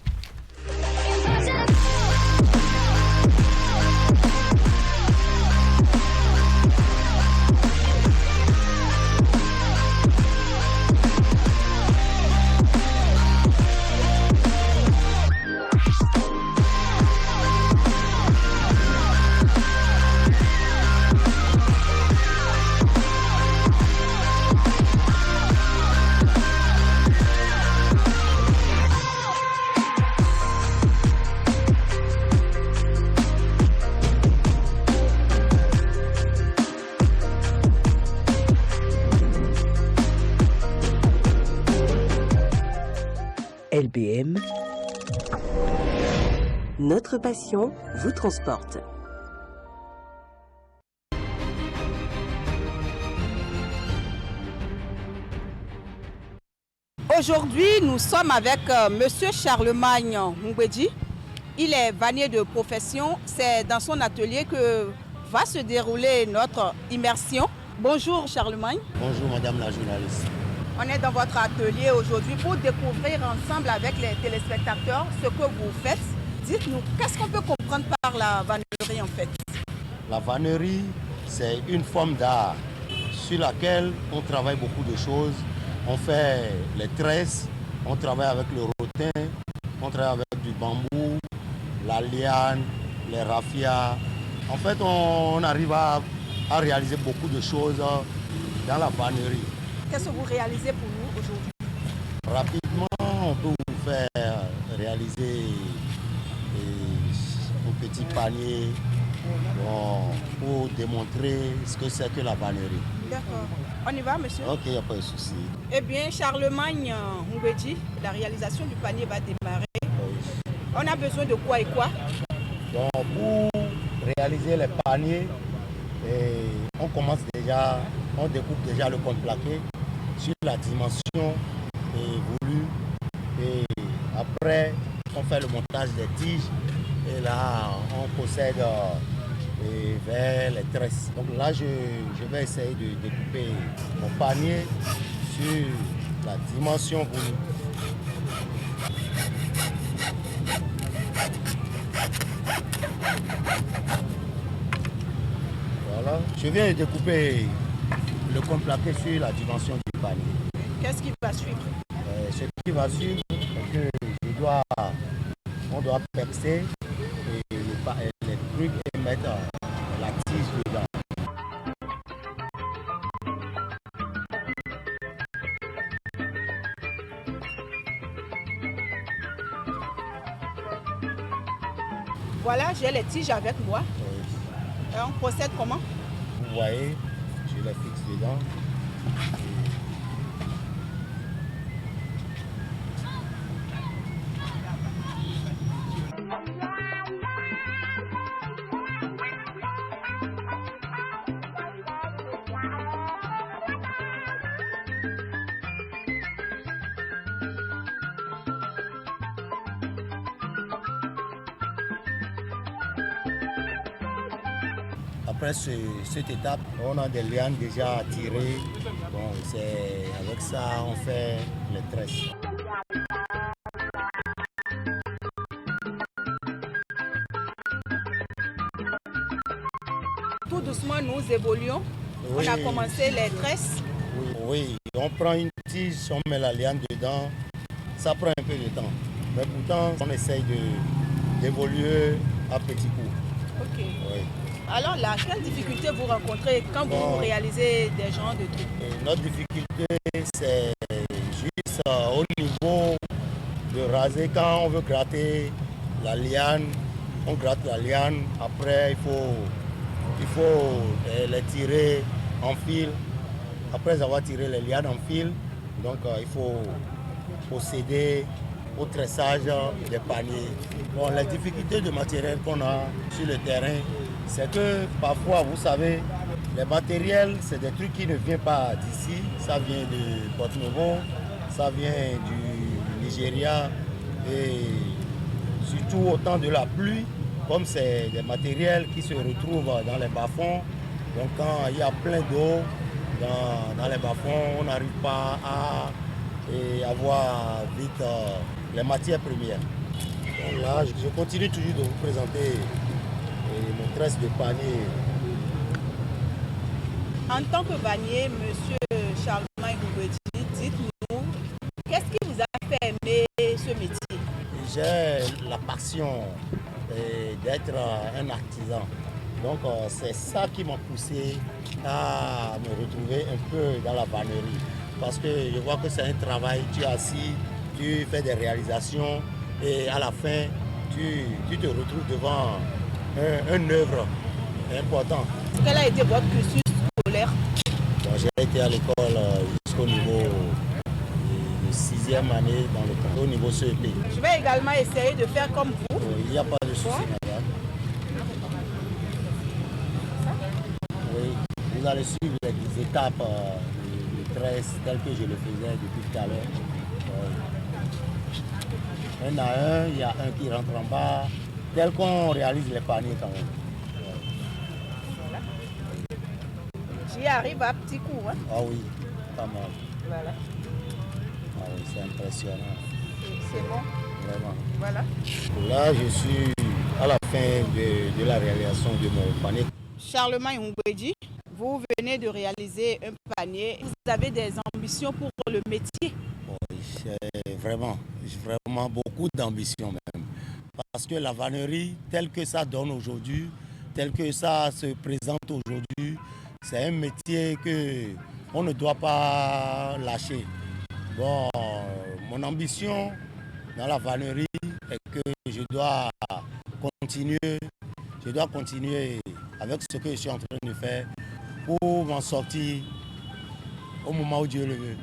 LBM, notre passion vous transporte. Aujourd'hui, nous sommes avec Monsieur Charlemagne Mougbedji. Il est vannier de profession. C'est dans son atelier que va se dérouler notre immersion. Bonjour Charlemagne. Bonjour Madame la journaliste. On est dans votre atelier aujourd'hui pour découvrir ensemble avec les téléspectateurs ce que vous faites. Dites-nous, qu'est-ce qu'on peut comprendre par la vannerie en fait? La vannerie, c'est une forme d'art sur laquelle on travaille beaucoup de choses. On fait les tresses, on travaille avec le rotin, on travaille avec du bambou, la liane, les raffias. En fait, on arrive à réaliser beaucoup de choses dans la vannerie. Qu'est-ce que vous réalisez pour nous aujourd'hui? Rapidement, on peut vous faire réaliser un petit panier pour démontrer ce que c'est que la vannerie. D'accord. On y va, monsieur? Ok, il n'y a pas de souci. Eh bien, Charlemagne Mougbedji, la réalisation du panier va démarrer. Oui. On a besoin de quoi et quoi? Donc, pour réaliser les paniers, on commence déjà, on découpe déjà le contreplaqué sur la dimension voulue. Et après, on fait le montage des tiges. Et là, on procède vers les tresses. Donc là, je vais essayer de découper mon panier sur la dimension voulue. Voilà. Je viens de découper le contreplaqué sur la dimension du panier. Qu'est-ce qui va suivre? Ce qui va suivre, c'est que on doit percer les trucs et mettre la tige dedans. Voilà, j'ai les tiges avec moi. Oui. Et on procède comment? Vous voyez, je les fixe dedans. Après cette étape, on a des lianes déjà tirées. Bon, c'est avec ça on fait les tresses. Tout doucement, nous évoluons. Oui. On a commencé les tresses. Oui, on prend une tige, on met la liane dedans. Ça prend un peu de temps. Mais pourtant, on essaye d'évoluer à petits coups. Ok. Oui. Alors là, quelle difficulté vous rencontrez quand vous réalisez des genres de trucs? Notre difficulté, c'est juste au niveau de raser. Quand on veut gratter la liane, on gratte la liane. Après, il faut les tirer en fil. Après avoir tiré les lianes en fil, donc il faut procéder au tressage des paniers. Bon, les difficultés de matériel qu'on a sur le terrain, c'est que parfois, vous savez, les matériels, c'est des trucs qui ne viennent pas d'ici. Ça vient de Porto-Novo, ça vient du Nigeria. Et surtout au temps de la pluie, comme c'est des matériels qui se retrouvent dans les bas-fonds, donc quand il y a plein d'eau dans les bas-fonds, on n'arrive pas à avoir vite les matières premières. Donc là, je continue toujours de vous présenter mon tresse de panier. En tant que vannier, monsieur Charlemagne Mougbedji, dites-nous, qu'est-ce qui vous a fait aimer ce métier? J'ai la passion d'être un artisan. Donc c'est ça qui m'a poussé à me retrouver un peu dans la vannerie. Parce que je vois que c'est un travail, tu es assis, tu fais des réalisations et à la fin, tu te retrouves devant une œuvre importante. Quel a été votre cursus scolaire? J'ai été à l'école jusqu'au niveau de 6e 6e année dans le camp, au niveau CEP. Je vais également essayer de faire comme vous. Il n'y a pas de souci, madame. Oui, vous allez suivre les étapes de tresse telles que je le faisais depuis tout à l'heure. Un à un, il y a un qui rentre en bas, tel qu'on réalise les paniers quand même. J'y arrive à petits coups. Hein? Ah oui, pas mal. Voilà. Ah oui, c'est impressionnant. C'est bon. Vraiment. Voilà. Là, je suis à la fin de la réalisation de mon panier. Charlemagne Ngwedji, vous venez de réaliser un panier. Vous avez des ambitions pour le métier? Oui, j'ai vraiment beaucoup d'ambition même. Parce que la vannerie, telle que ça donne aujourd'hui, telle que ça se présente aujourd'hui, c'est un métier qu'on ne doit pas lâcher. Bon, mon ambition dans la vannerie est que je dois continuer avec ce que je suis en train de faire pour m'en sortir au moment où Dieu le veut.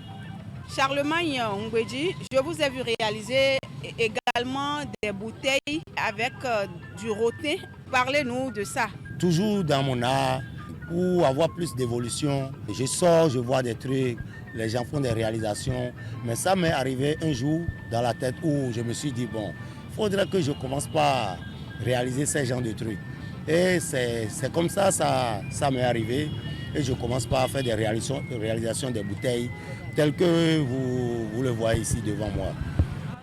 Charlemagne Ngwedji, je vous ai vu réaliser également des bouteilles avec du rotin. Parlez-nous de ça. Toujours dans mon art, pour avoir plus d'évolution, je sors, je vois des trucs, les gens font des réalisations. Mais ça m'est arrivé un jour dans la tête où je me suis dit, bon, il faudrait que je commence par réaliser ces genres de trucs. Et c'est comme ça m'est arrivé. Et je commence par faire des réalisations des bouteilles telles que vous le voyez ici devant moi.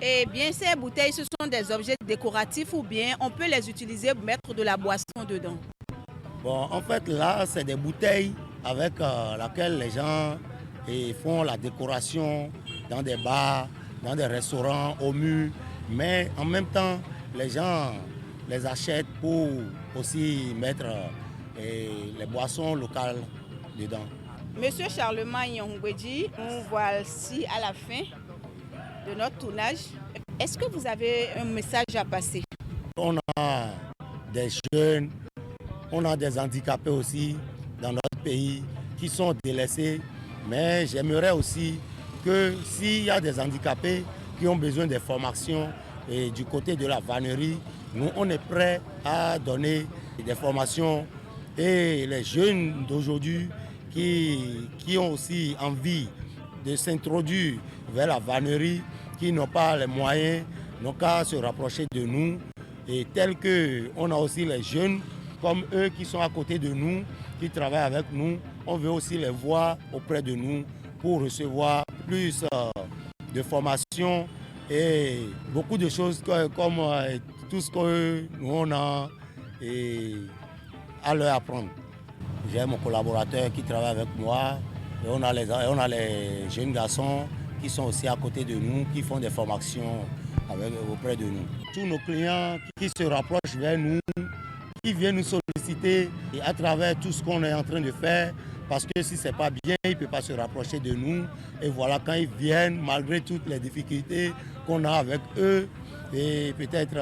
Eh bien, ces bouteilles, ce sont des objets décoratifs ou bien on peut les utiliser pour mettre de la boisson dedans? Bon, en fait, là, c'est des bouteilles avec lesquelles les gens font la décoration dans des bars, dans des restaurants, au mur. Mais en même temps, les gens les achètent pour aussi mettre les boissons locales dedans. Monsieur Charlemagne Ngwedji, nous voici à la fin de notre tournage. Est-ce que vous avez un message à passer? On a des jeunes, on a des handicapés aussi dans notre pays qui sont délaissés. Mais j'aimerais aussi que s'il y a des handicapés qui ont besoin de formations et du côté de la vannerie, nous on est prêts à donner des formations. Et les jeunes d'aujourd'hui qui ont aussi envie de s'introduire vers la vannerie, qui n'ont pas les moyens, n'ont qu'à se rapprocher de nous. Et tel qu'on a aussi les jeunes comme eux qui sont à côté de nous, qui travaillent avec nous, on veut aussi les voir auprès de nous pour recevoir plus de formations et beaucoup de choses comme tout ce que nous on a à leur apprendre. J'ai mon collaborateur qui travaille avec moi et on a les jeunes garçons qui sont aussi à côté de nous, qui font des formations auprès de nous. Tous nos clients qui se rapprochent vers nous, qui viennent nous solliciter et à travers tout ce qu'on est en train de faire, parce que si ce n'est pas bien, ils ne peuvent pas se rapprocher de nous. Et voilà, quand ils viennent, malgré toutes les difficultés qu'on a avec eux, et peut-être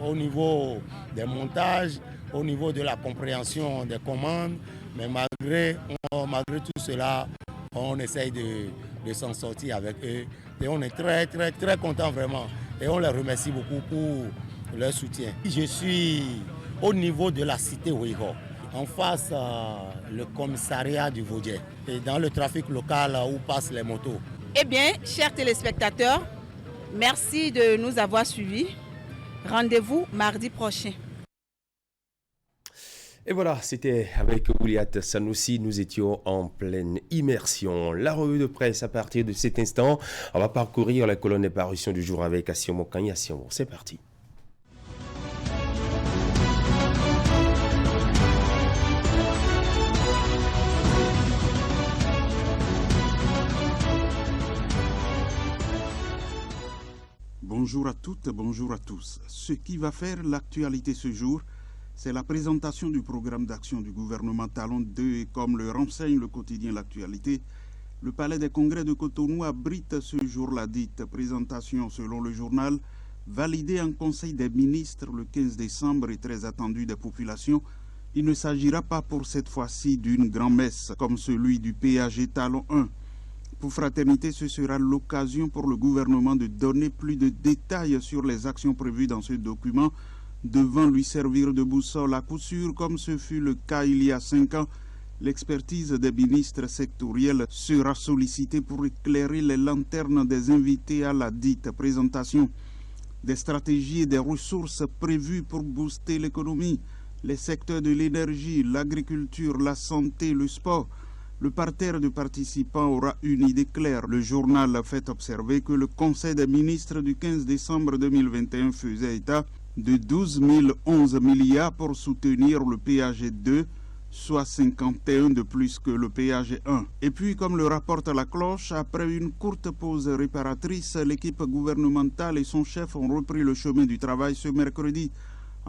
au niveau des montages, au niveau de la compréhension des commandes, mais malgré tout cela, on essaye de s'en sortir avec eux. Et on est très, très, très contents vraiment. Et on les remercie beaucoup pour leur soutien. Je suis au niveau de la cité Ouigo, en face le commissariat du Vaudier, et dans le trafic local où passent les motos. Eh bien, chers téléspectateurs, merci de nous avoir suivis. Rendez-vous mardi prochain. Et voilà, c'était avec Ouliat Sanoussi, nous étions en pleine immersion. La revue de presse à partir de cet instant, on va parcourir la colonne des parutions du jour avec Assiomo Kanya. C'est parti. Bonjour à toutes, bonjour à tous. Ce qui va faire l'actualité ce jour, c'est la présentation du programme d'action du gouvernement Talon 2 et comme le renseigne le quotidien L'Actualité, le palais des congrès de Cotonou abrite ce jour la dite présentation selon le journal, validée en conseil des ministres le 15 décembre et très attendue des populations. Il ne s'agira pas pour cette fois-ci d'une grand-messe comme celui du PAG Talon 1. Pour Fraternité, ce sera l'occasion pour le gouvernement de donner plus de détails sur les actions prévues dans ce document, devant lui servir de boussole à coup sûr, comme ce fut le cas il y a 5 ans. L'expertise des ministres sectoriels sera sollicitée pour éclairer les lanternes des invités à la dite présentation. Des stratégies et des ressources prévues pour booster l'économie, les secteurs de l'énergie, l'agriculture, la santé, le sport. Le parterre de participants aura une idée claire. Le journal fait observer que le Conseil des ministres du 15 décembre 2021 faisait état de 12 011 milliards pour soutenir le PAG 2, soit 51 de plus que le PAG 1. Et puis, comme le rapporte la cloche, après une courte pause réparatrice, l'équipe gouvernementale et son chef ont repris le chemin du travail ce mercredi.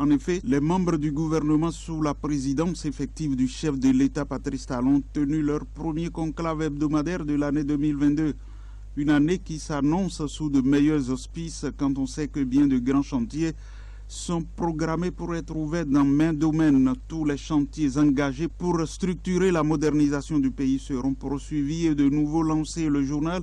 En effet, les membres du gouvernement sous la présidence effective du chef de l'État Patrice Talon ont tenu leur premier conclave hebdomadaire de l'année 2022. Une année qui s'annonce sous de meilleurs auspices quand on sait que bien de grands chantiers sont programmés pour être ouverts dans main domaine. Tous les chantiers engagés pour structurer la modernisation du pays seront poursuivis et de nouveau lancés. Le journal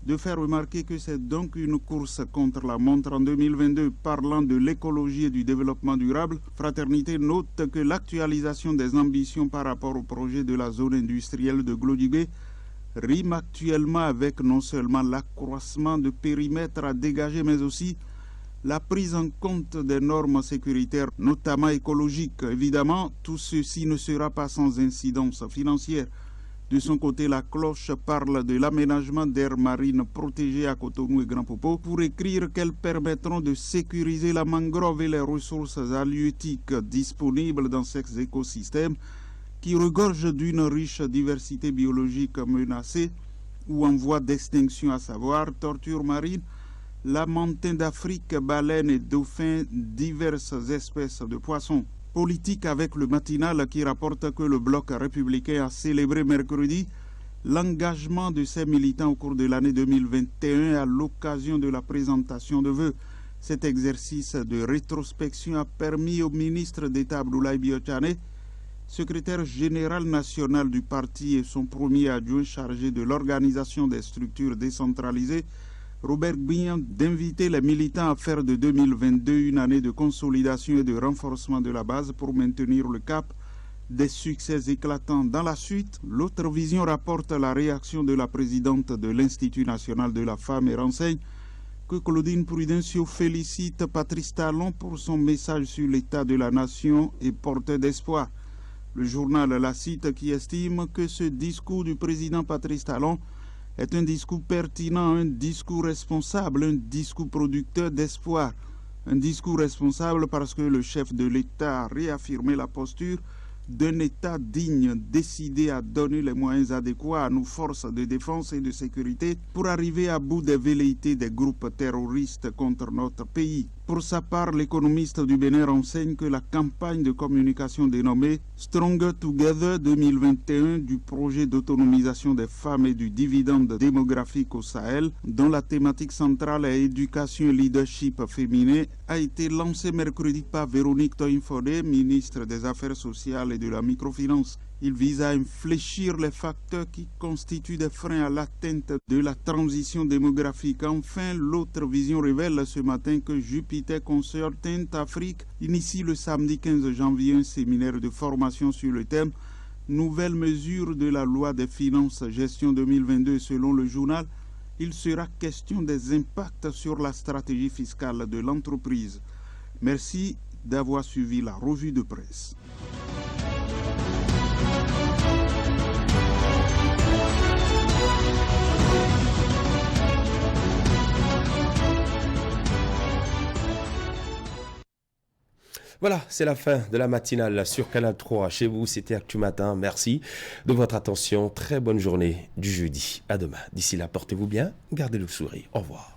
de faire remarquer que c'est donc une course contre la montre en 2022. Parlant de l'écologie et du développement durable, Fraternité note que l'actualisation des ambitions par rapport au projet de la zone industrielle de Glodigué rime actuellement avec non seulement l'accroissement de périmètre à dégager, mais aussi la prise en compte des normes sécuritaires, notamment écologiques. Évidemment, tout ceci ne sera pas sans incidence financière. De son côté, la cloche parle de l'aménagement d'aires marines protégées à Cotonou et Grand Popo pour écrire qu'elles permettront de sécuriser la mangrove et les ressources halieutiques disponibles dans ces écosystèmes qui regorgent d'une riche diversité biologique menacée ou en voie d'extinction, à savoir tortue marine, lamantin d'Afrique, baleines et dauphins, diverses espèces de poissons. Politique avec le matinal qui rapporte que le bloc républicain a célébré mercredi l'engagement de ses militants au cours de l'année 2021 à l'occasion de la présentation de vœux. Cet exercice de rétrospection a permis au ministre d'État Abdoulaye Biotchane, secrétaire général national du parti et son premier adjoint chargé de l'organisation des structures décentralisées, Robert Gbignan, d'inviter les militants à faire de 2022 une année de consolidation et de renforcement de la base pour maintenir le cap des succès éclatants. Dans la suite, l'autre vision rapporte la réaction de la présidente de l'Institut national de la femme et renseigne que Claudine Prudencio félicite Patrice Talon pour son message sur l'état de la nation et porteur d'espoir. Le journal la cite qui estime que ce discours du président Patrice Talon est un discours pertinent, un discours responsable, un discours producteur d'espoir. Un discours responsable parce que le chef de l'État a réaffirmé la posture d'un État digne, décidé à donner les moyens adéquats à nos forces de défense et de sécurité pour arriver à bout des velléités des groupes terroristes contre notre pays. Pour sa part, l'économiste du Bénin renseigne que la campagne de communication dénommée Stronger Together 2021 du projet d'autonomisation des femmes et du dividende démographique au Sahel, dont la thématique centrale est éducation et leadership féminin, a été lancée mercredi par Véronique Toinfodé, ministre des Affaires sociales et de la microfinance. Il vise à infléchir les facteurs qui constituent des freins à l'atteinte de la transition démographique. Enfin, l'autre vision révèle ce matin que Jupiter Consulting Afrique initie le samedi 15 janvier un séminaire de formation sur le thème « Nouvelles mesures de la loi des finances gestion 2022 ». Selon le journal, il sera question des impacts sur la stratégie fiscale de l'entreprise. Merci d'avoir suivi la revue de presse. Voilà, c'est la fin de la matinale sur Canal 3. Chez vous, c'était Actu Matin. Merci de votre attention. Très bonne journée du jeudi. À demain. D'ici là, portez-vous bien. Gardez le sourire. Au revoir.